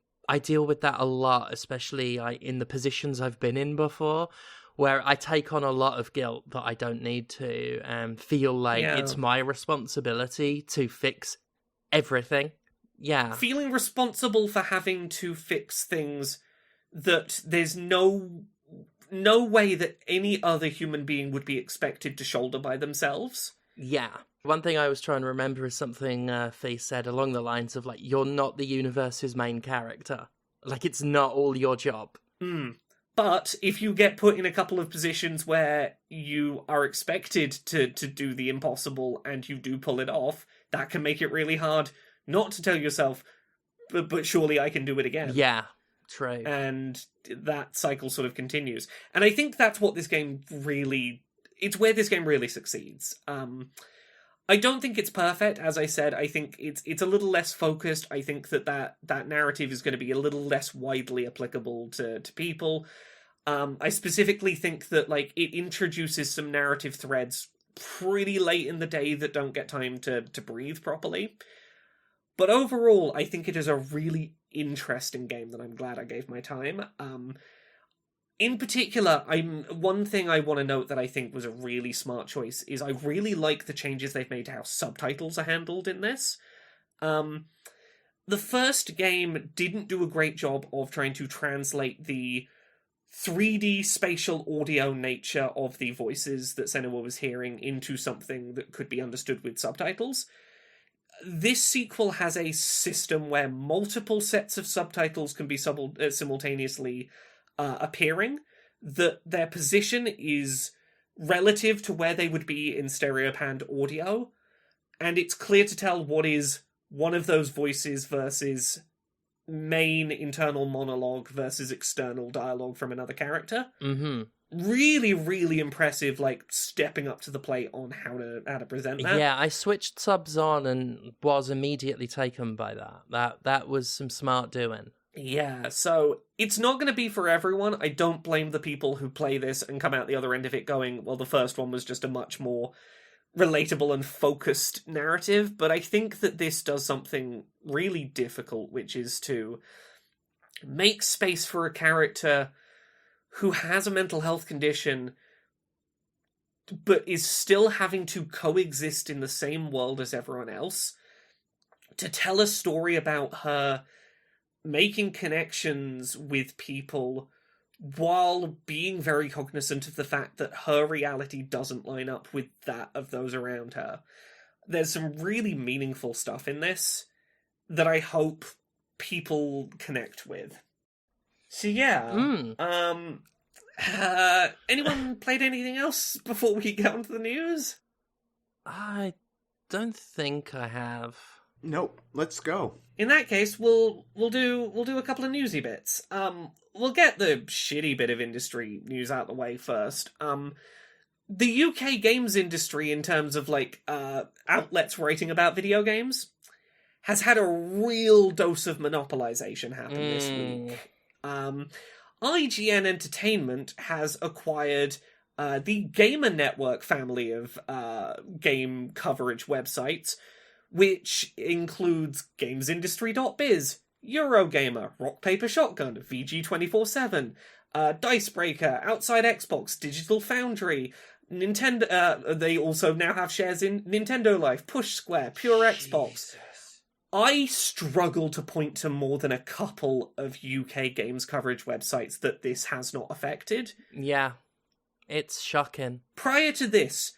deal with that a lot, especially in the positions I've been in before, where I take on a lot of guilt that I don't need to, and feel like it's my responsibility to fix everything. Yeah. Feeling responsible for having to fix things that there's no way that any other human being would be expected to shoulder by themselves. Yeah. One thing I was trying to remember is something Fee said along the lines of, like, you're not the universe's main character. Like, it's not all your job. But if you get put in a couple of positions where you are expected to do the impossible and you do pull it off, that can make it really hard not to tell yourself, but surely I can do it again. Yeah, true. And that cycle sort of continues. And I think that's what this game really... It's where this game really succeeds. I don't think it's perfect, as I said. I think it's a little less focused. I think that narrative is going to be a little less widely applicable to people. I specifically think that, like, it introduces some narrative threads pretty late in the day that don't get time to breathe properly. But overall, I think it is a really interesting game that I'm glad I gave my time. In particular, one thing I want to note that I think was a really smart choice is I really like the changes they've made to how subtitles are handled in this. The first game didn't do a great job of trying to translate the 3D spatial audio nature of the voices that Senua was hearing into something that could be understood with subtitles. This sequel has a system where multiple sets of subtitles can be simultaneously appearing, that their position is relative to where they would be in stereo panned audio, and it's clear to tell what is one of those voices versus main internal monologue versus external dialogue from another character. Really, really impressive, like, stepping up to the plate on how to present that. Yeah, I switched subs on and was immediately taken by that. That was some smart doing. Yeah, so it's not going to be for everyone. I don't blame the people who play this and come out the other end of it going, well, the first one was just a much more relatable and focused narrative, but I think that this does something really difficult, which is to make space for a character who has a mental health condition but is still having to coexist in the same world as everyone else, to tell a story about her making connections with people while being very cognizant of the fact that her reality doesn't line up with that of those around her. There's some really meaningful stuff in this that I hope people connect with. So yeah, anyone played anything else before we get onto the news? I don't think I have. Nope. Let's go. In that case, we'll do a couple of newsy bits. We'll get the shitty bit of industry news out of the way first. The UK games industry, in terms of outlets writing about video games, has had a real dose of monopolization happen this week. IGN Entertainment has acquired the Gamer Network family of game coverage websites, which includes GamesIndustry.biz, Eurogamer, Rock Paper Shotgun, VG247, Dicebreaker, Outside Xbox, Digital Foundry, Nintendo. They also now have shares in Nintendo Life, Push Square, Pure Xbox. I struggle to point to more than a couple of UK games coverage websites that this has not affected. Yeah, it's shocking. Prior to this,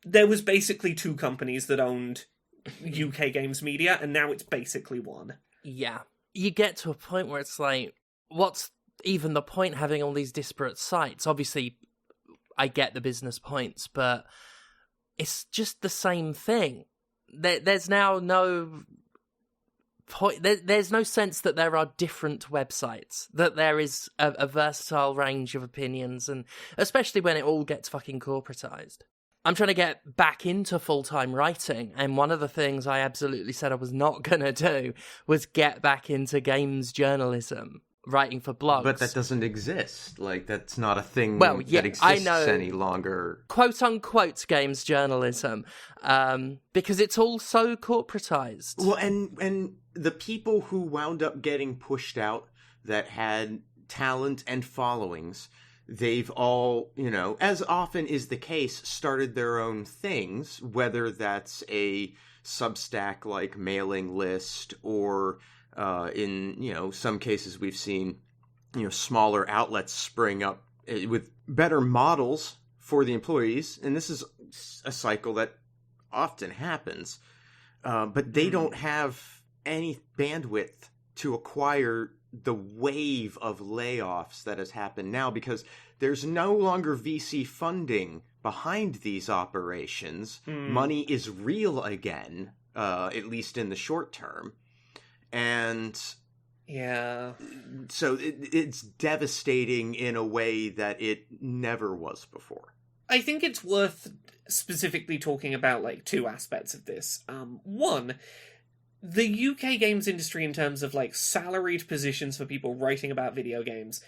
there was basically two companies that owned UK games media, and now it's basically one. Yeah. You get to a point where it's like, what's even the point having all these disparate sites? Obviously, I get the business points, but it's just the same thing. There's now no point. There's no sense that there are different websites, that there is a versatile range of opinions, and especially when it all gets fucking corporatized. I'm trying to get back into full-time writing, and one of the things I absolutely said I was not going to do was get back into games journalism, writing for blogs. But that doesn't exist. That's not a thing that exists I know, any longer. Quote-unquote games journalism, because it's all so corporatized. Well, and the people who wound up getting pushed out that had talent and followings, they've all, as often is the case, started their own things, whether that's a Substack like mailing list or in some cases we've seen smaller outlets spring up with better models for the employees, and this is a cycle that often happens, but they don't have any bandwidth to acquire the wave of layoffs that has happened now, because there's no longer VC funding behind these operations. Money is real again, at least in the short term. And yeah, so it's devastating in a way that it never was before. I think it's worth specifically talking about two aspects of this. One, the UK games industry, in terms of salaried positions for people writing about video games,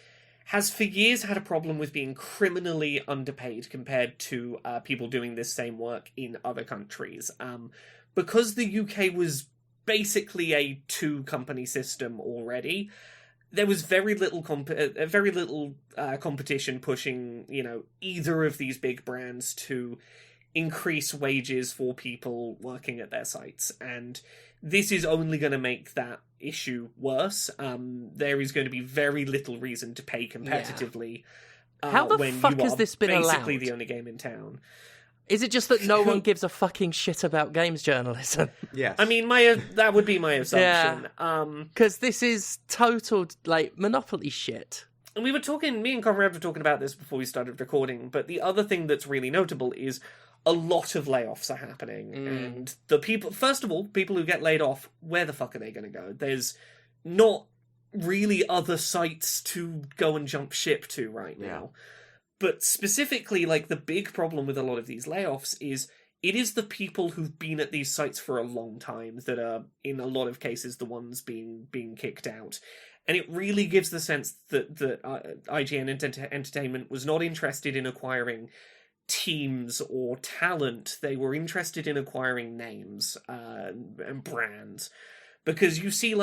has for years had a problem with being criminally underpaid compared to people doing this same work in other countries. Because the UK was basically a two-company system already, there was very little competition pushing, either of these big brands to increase wages for people working at their sites, and this is only going to make that issue worse. There is going to be very little reason to pay competitively. How the when fuck you has are this been basically allowed? the only game in town. Is it just that no one gives a fucking shit about games journalism? Yes. I mean, that would be my assumption. Because this is total, monopoly shit. And me and Conrad were talking about this before we started recording, but the other thing that's really notable is a lot of layoffs are happening. And the people, first of all, people who get laid off, where the fuck are they going to go? There's not really other sites to go and jump ship to right now. But specifically, the big problem with a lot of these layoffs is it is the people who've been at these sites for a long time that are, in a lot of cases, the ones being kicked out. And it really gives the sense that IGN Entertainment was not interested in acquiring teams or talent. They were interested in acquiring names and brands. Because you see,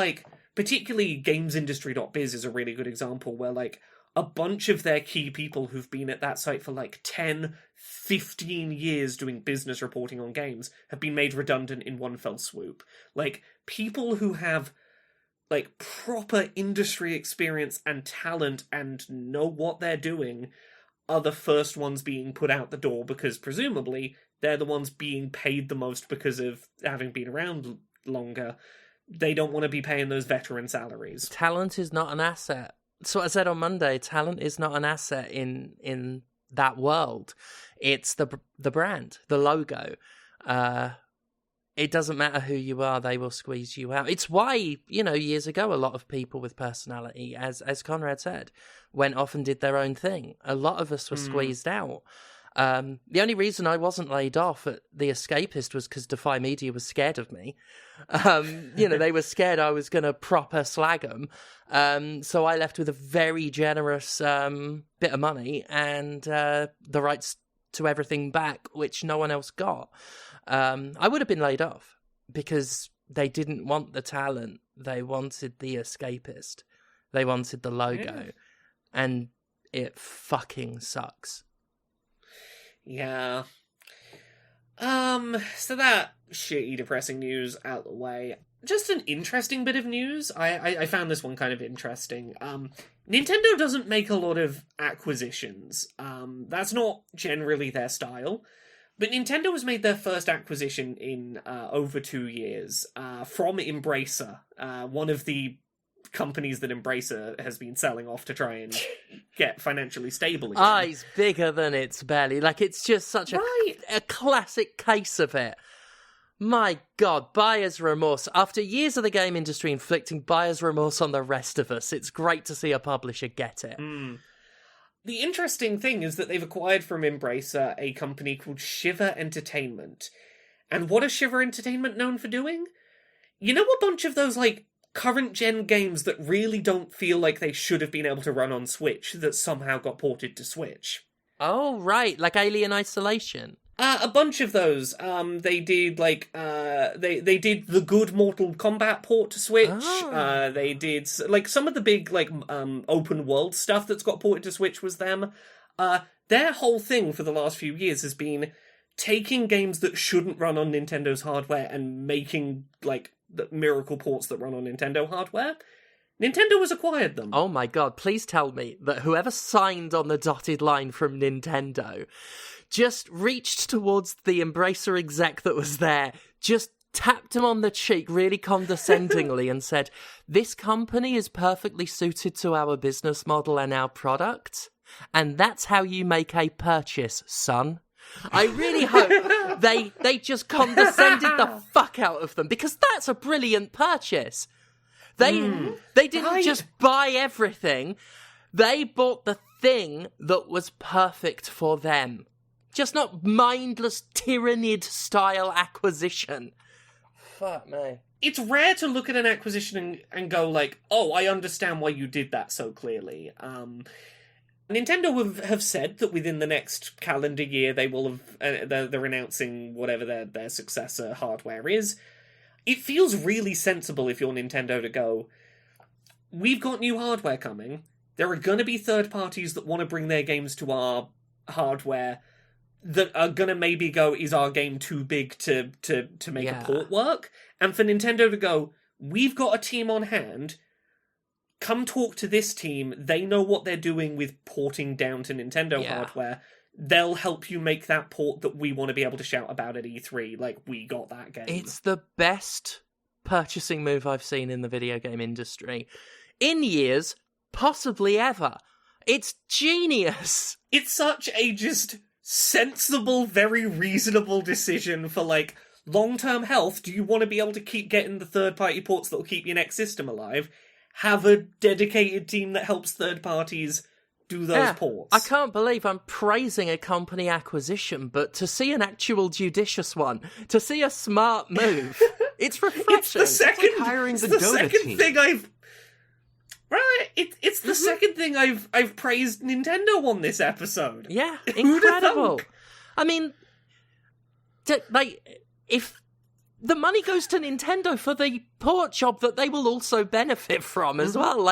particularly GamesIndustry.biz is a really good example where, a bunch of their key people who've been at that site for 10, 15 years doing business reporting on games have been made redundant in one fell swoop. People who have like proper industry experience and talent and know what they're doing are the first ones being put out the door, because presumably they're the ones being paid the most because of having been around longer. They don't want to be paying those veteran salaries. Talent is not an asset. That's what I said on Monday. Talent is not an asset in that world. It's the brand, the logo. It doesn't matter who you are, they will squeeze you out. It's why, years ago, a lot of people with personality, as Conrad said, went off and did their own thing. A lot of us were squeezed out. The only reason I wasn't laid off at The Escapist was because Defy Media was scared of me. They were scared I was going to proper slag them. So I left with a very generous bit of money and the rights to everything back, which no one else got. I would have been laid off because they didn't want the talent. They wanted The Escapist. They wanted the logo. And it fucking sucks. Yeah. So that shitty, depressing news out the way. Just an interesting bit of news. I found this one kind of interesting. Nintendo doesn't make a lot of acquisitions. That's not generally their style. But Nintendo has made their first acquisition in over 2 years from Embracer, one of the companies that Embracer has been selling off to try and get financially stable again. It's bigger than its belly. Like, it's just such a classic case of it. My God, buyer's remorse. After years of the game industry inflicting buyer's remorse on the rest of us, it's great to see a publisher get it. The interesting thing is that they've acquired from Embracer a company called Shiver Entertainment. And what is Shiver Entertainment known for doing? You know, a bunch of those, current-gen games that really don't feel like they should have been able to run on Switch that somehow got ported to Switch. Oh, right, like Alien Isolation. A bunch of those. They did, they did the good Mortal Kombat port to Switch. Oh. They did, some of the big, open world stuff that's got ported to Switch was them. Their whole thing for the last few years has been taking games that shouldn't run on Nintendo's hardware and making, the miracle ports that run on Nintendo hardware. Nintendo has acquired them. Oh my God, please tell me that whoever signed on the dotted line from Nintendo just reached towards the Embracer exec that was there, just tapped him on the cheek really condescendingly and said, "This company is perfectly suited to our business model and our product, and that's how you make a purchase, son." I really hope they just condescended the fuck out of them, because that's a brilliant purchase. They didn't just buy everything. They bought the thing that was perfect for them. Just not mindless tyrannid style acquisition. Fuck me. It's rare to look at an acquisition and go oh, I understand why you did that so clearly. Nintendo have said that within the next calendar year they will have they're announcing whatever their successor hardware is. It feels really sensible if you're Nintendo to go, we've got new hardware coming. There are going to be third parties that want to bring their games to our hardware that are going to maybe go, is our game too big to make a port work? And for Nintendo to go, we've got a team on hand. Come talk to this team. They know what they're doing with porting down to Nintendo hardware. They'll help you make that port that we want to be able to shout about at E3. We got that game. It's the best purchasing move I've seen in the video game industry. In years, possibly ever. It's genius. It's such a just sensible, very reasonable decision for, long-term health. Do you want to be able to keep getting the third-party ports that will keep your next system alive? Have a dedicated team that helps third parties do those ports. I can't believe I'm praising a company acquisition, but to see an actual judicious one, to see a smart move, it's refreshing. It's the second, hiring the Dota second team. Thing I've it's the second thing I've praised Nintendo on this episode. Yeah, incredible. I mean, if the money goes to Nintendo for the port job that they will also benefit from as well.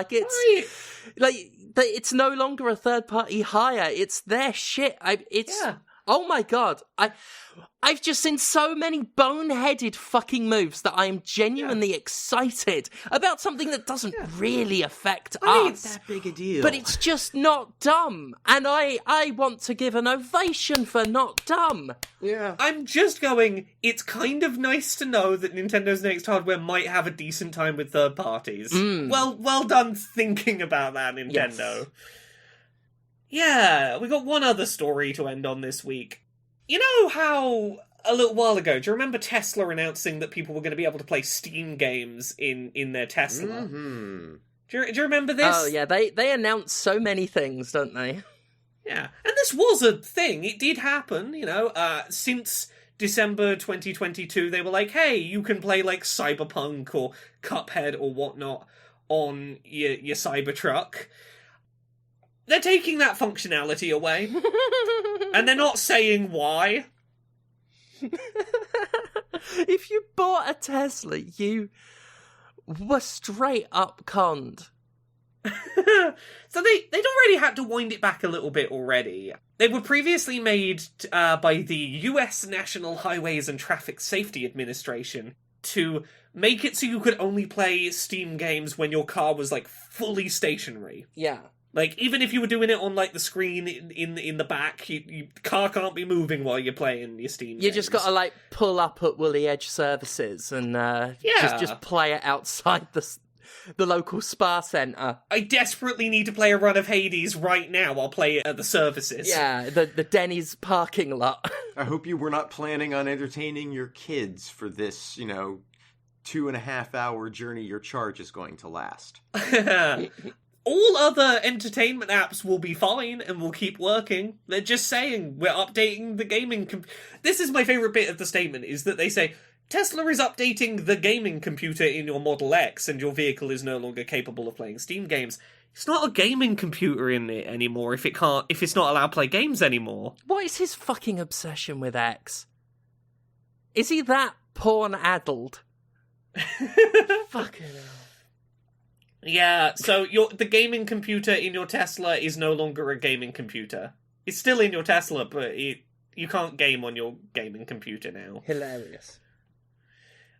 It's no longer a third party hire. It's their shit. Oh my god, I've just seen so many boneheaded fucking moves that I am genuinely excited about something that doesn't really affect us. It's that big a deal. But it's just not dumb, and I want to give an ovation for not dumb. Yeah. I'm just going, it's kind of nice to know that Nintendo's next hardware might have a decent time with third parties. Well done thinking about that, Nintendo. Yes. Yeah, we got one other story to end on this week. You know how a little while ago, do you remember Tesla announcing that people were going to be able to play Steam games in their Tesla? Mm-hmm. Do you remember this? Oh yeah, they announce so many things, don't they? Yeah, and this was a thing. It did happen, since December 2022, they were like, hey, you can play like Cyberpunk or Cuphead or whatnot on your Cybertruck. They're taking that functionality away. And they're not saying why. If you bought a Tesla, you were straight up conned. So they'd already had to wind it back a little bit already. They were previously made by the US National Highways and Traffic Safety Administration to make it so you could only play Steam games when your car was like fully stationary. Yeah. Like, even if you were doing it on, like, the screen in the back, the car can't be moving while you're playing your Steam games. You just gotta, like, pull up at Woolly Edge Services and just play it outside the local spa centre. I desperately need to play a run of Hades right now. I'll play it at the services. Yeah, the Denny's parking lot. I hope you were not planning on entertaining your kids for this, 2.5 hour journey your charge is going to last. All other entertainment apps will be fine and will keep working. They're just saying, we're updating the gaming... This is my favourite bit of the statement, is that they say, Tesla is updating the gaming computer in your Model X and your vehicle is no longer capable of playing Steam games. It's not a gaming computer in it anymore if it's not allowed to play games anymore. What is his fucking obsession with X? Is he that porn-addled? Fucking hell. Yeah, so the gaming computer in your Tesla is no longer a gaming computer. It's still in your Tesla, but you can't game on your gaming computer now. Hilarious.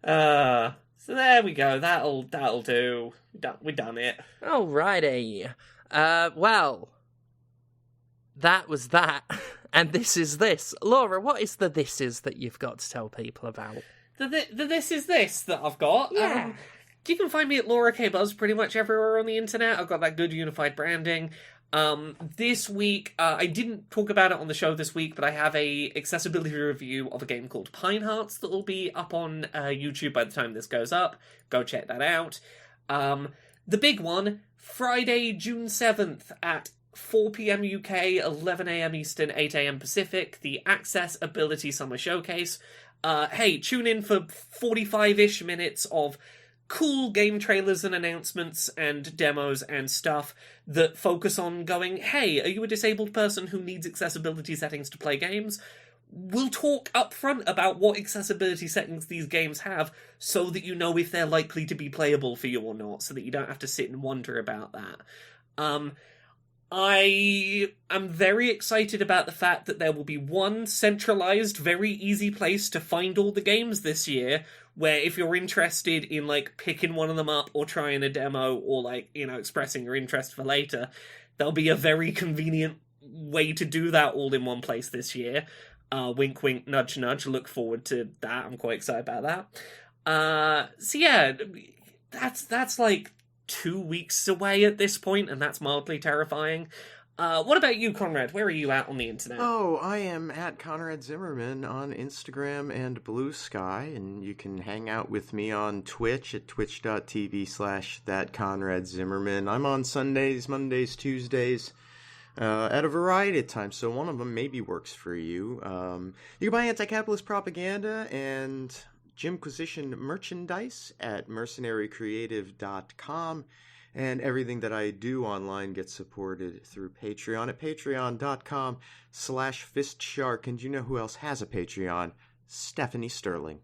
So there we go. That'll do. We done it. Alrighty. Well, that was that, and this is this. Laura, what is the this is that you've got to tell people about? The this is this that I've got. Yeah. You can find me at Laura K. Buzz pretty much everywhere on the internet. I've got that good unified branding. This week, I didn't talk about it on the show this week, but I have a accessibility review of a game called Pine Hearts that will be up on YouTube by the time this goes up. Go check that out. The big one, Friday, June 7th at 4 p.m. UK, 11 a.m. Eastern, 8 a.m. Pacific, the Accessibility Summer Showcase. Hey, tune in for 45-ish minutes of cool game trailers and announcements and demos and stuff that focus on going, hey, are you a disabled person who needs accessibility settings to play games? We'll talk up front about what accessibility settings these games have so that you know if they're likely to be playable for you or not, so that you don't have to sit and wonder about that. I am very excited about the fact that there will be one centralized, very easy place to find all the games this year, where if you're interested in, like, picking one of them up or trying a demo or, like, expressing your interest for later, there'll be a very convenient way to do that all in one place this year. Wink, wink, nudge, nudge. Look forward to that. I'm quite excited about that. So yeah, that's like 2 weeks away at this point, and that's mildly terrifying. What about you, Conrad? Where are you at on the internet? Oh, I am at Conrad Zimmerman on Instagram and Blue Sky, and you can hang out with me on Twitch at twitch.tv/thatconradzimmerman. I'm on Sundays, Mondays, Tuesdays, at a variety of times, so one of them maybe works for you. You can buy anti-capitalist propaganda and Jimquisition merchandise at mercenarycreative.com. And everything that I do online gets supported through Patreon at patreon.com/fistshark. And you know who else has a Patreon? Stephanie Sterling.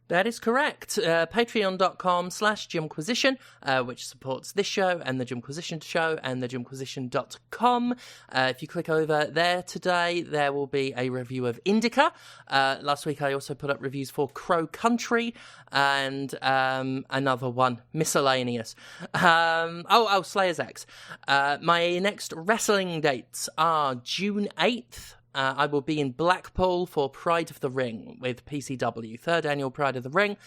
That is correct. Patreon.com/Jimquisition, which supports this show and the Jimquisition show and the Jimquisition.com. If you click over there today, there will be a review of Indika. Last week I also put up reviews for Crow Country and another one, miscellaneous. Slayer's X. My next wrestling dates are June 8th. I will be in Blackpool for Pride of the Ring with PCW, 3rd annual Pride of the Ring.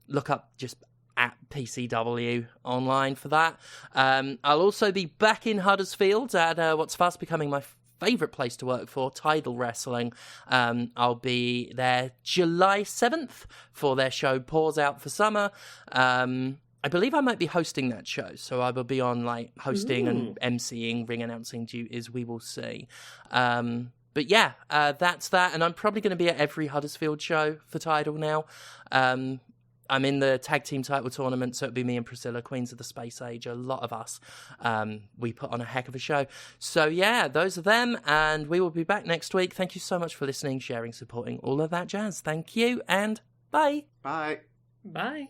Look up just at PCW online for that. I'll also be back in Huddersfield at what's fast becoming my favourite place to work for, Tidal Wrestling. I'll be there July 7th for their show Pause Out for Summer. I believe I might be hosting that show, so I will be on hosting and emceeing, ring announcing duties. We will see. But yeah, that's that, and I'm probably going to be at every Huddersfield show for Tidal now. I'm in the tag team title tournament, so it'll be me and Priscilla, Queens of the Space Age, a lot of us. We put on a heck of a show. So yeah, those are them, and we will be back next week. Thank you so much for listening, sharing, supporting, all of that jazz. Thank you, and bye. Bye. Bye.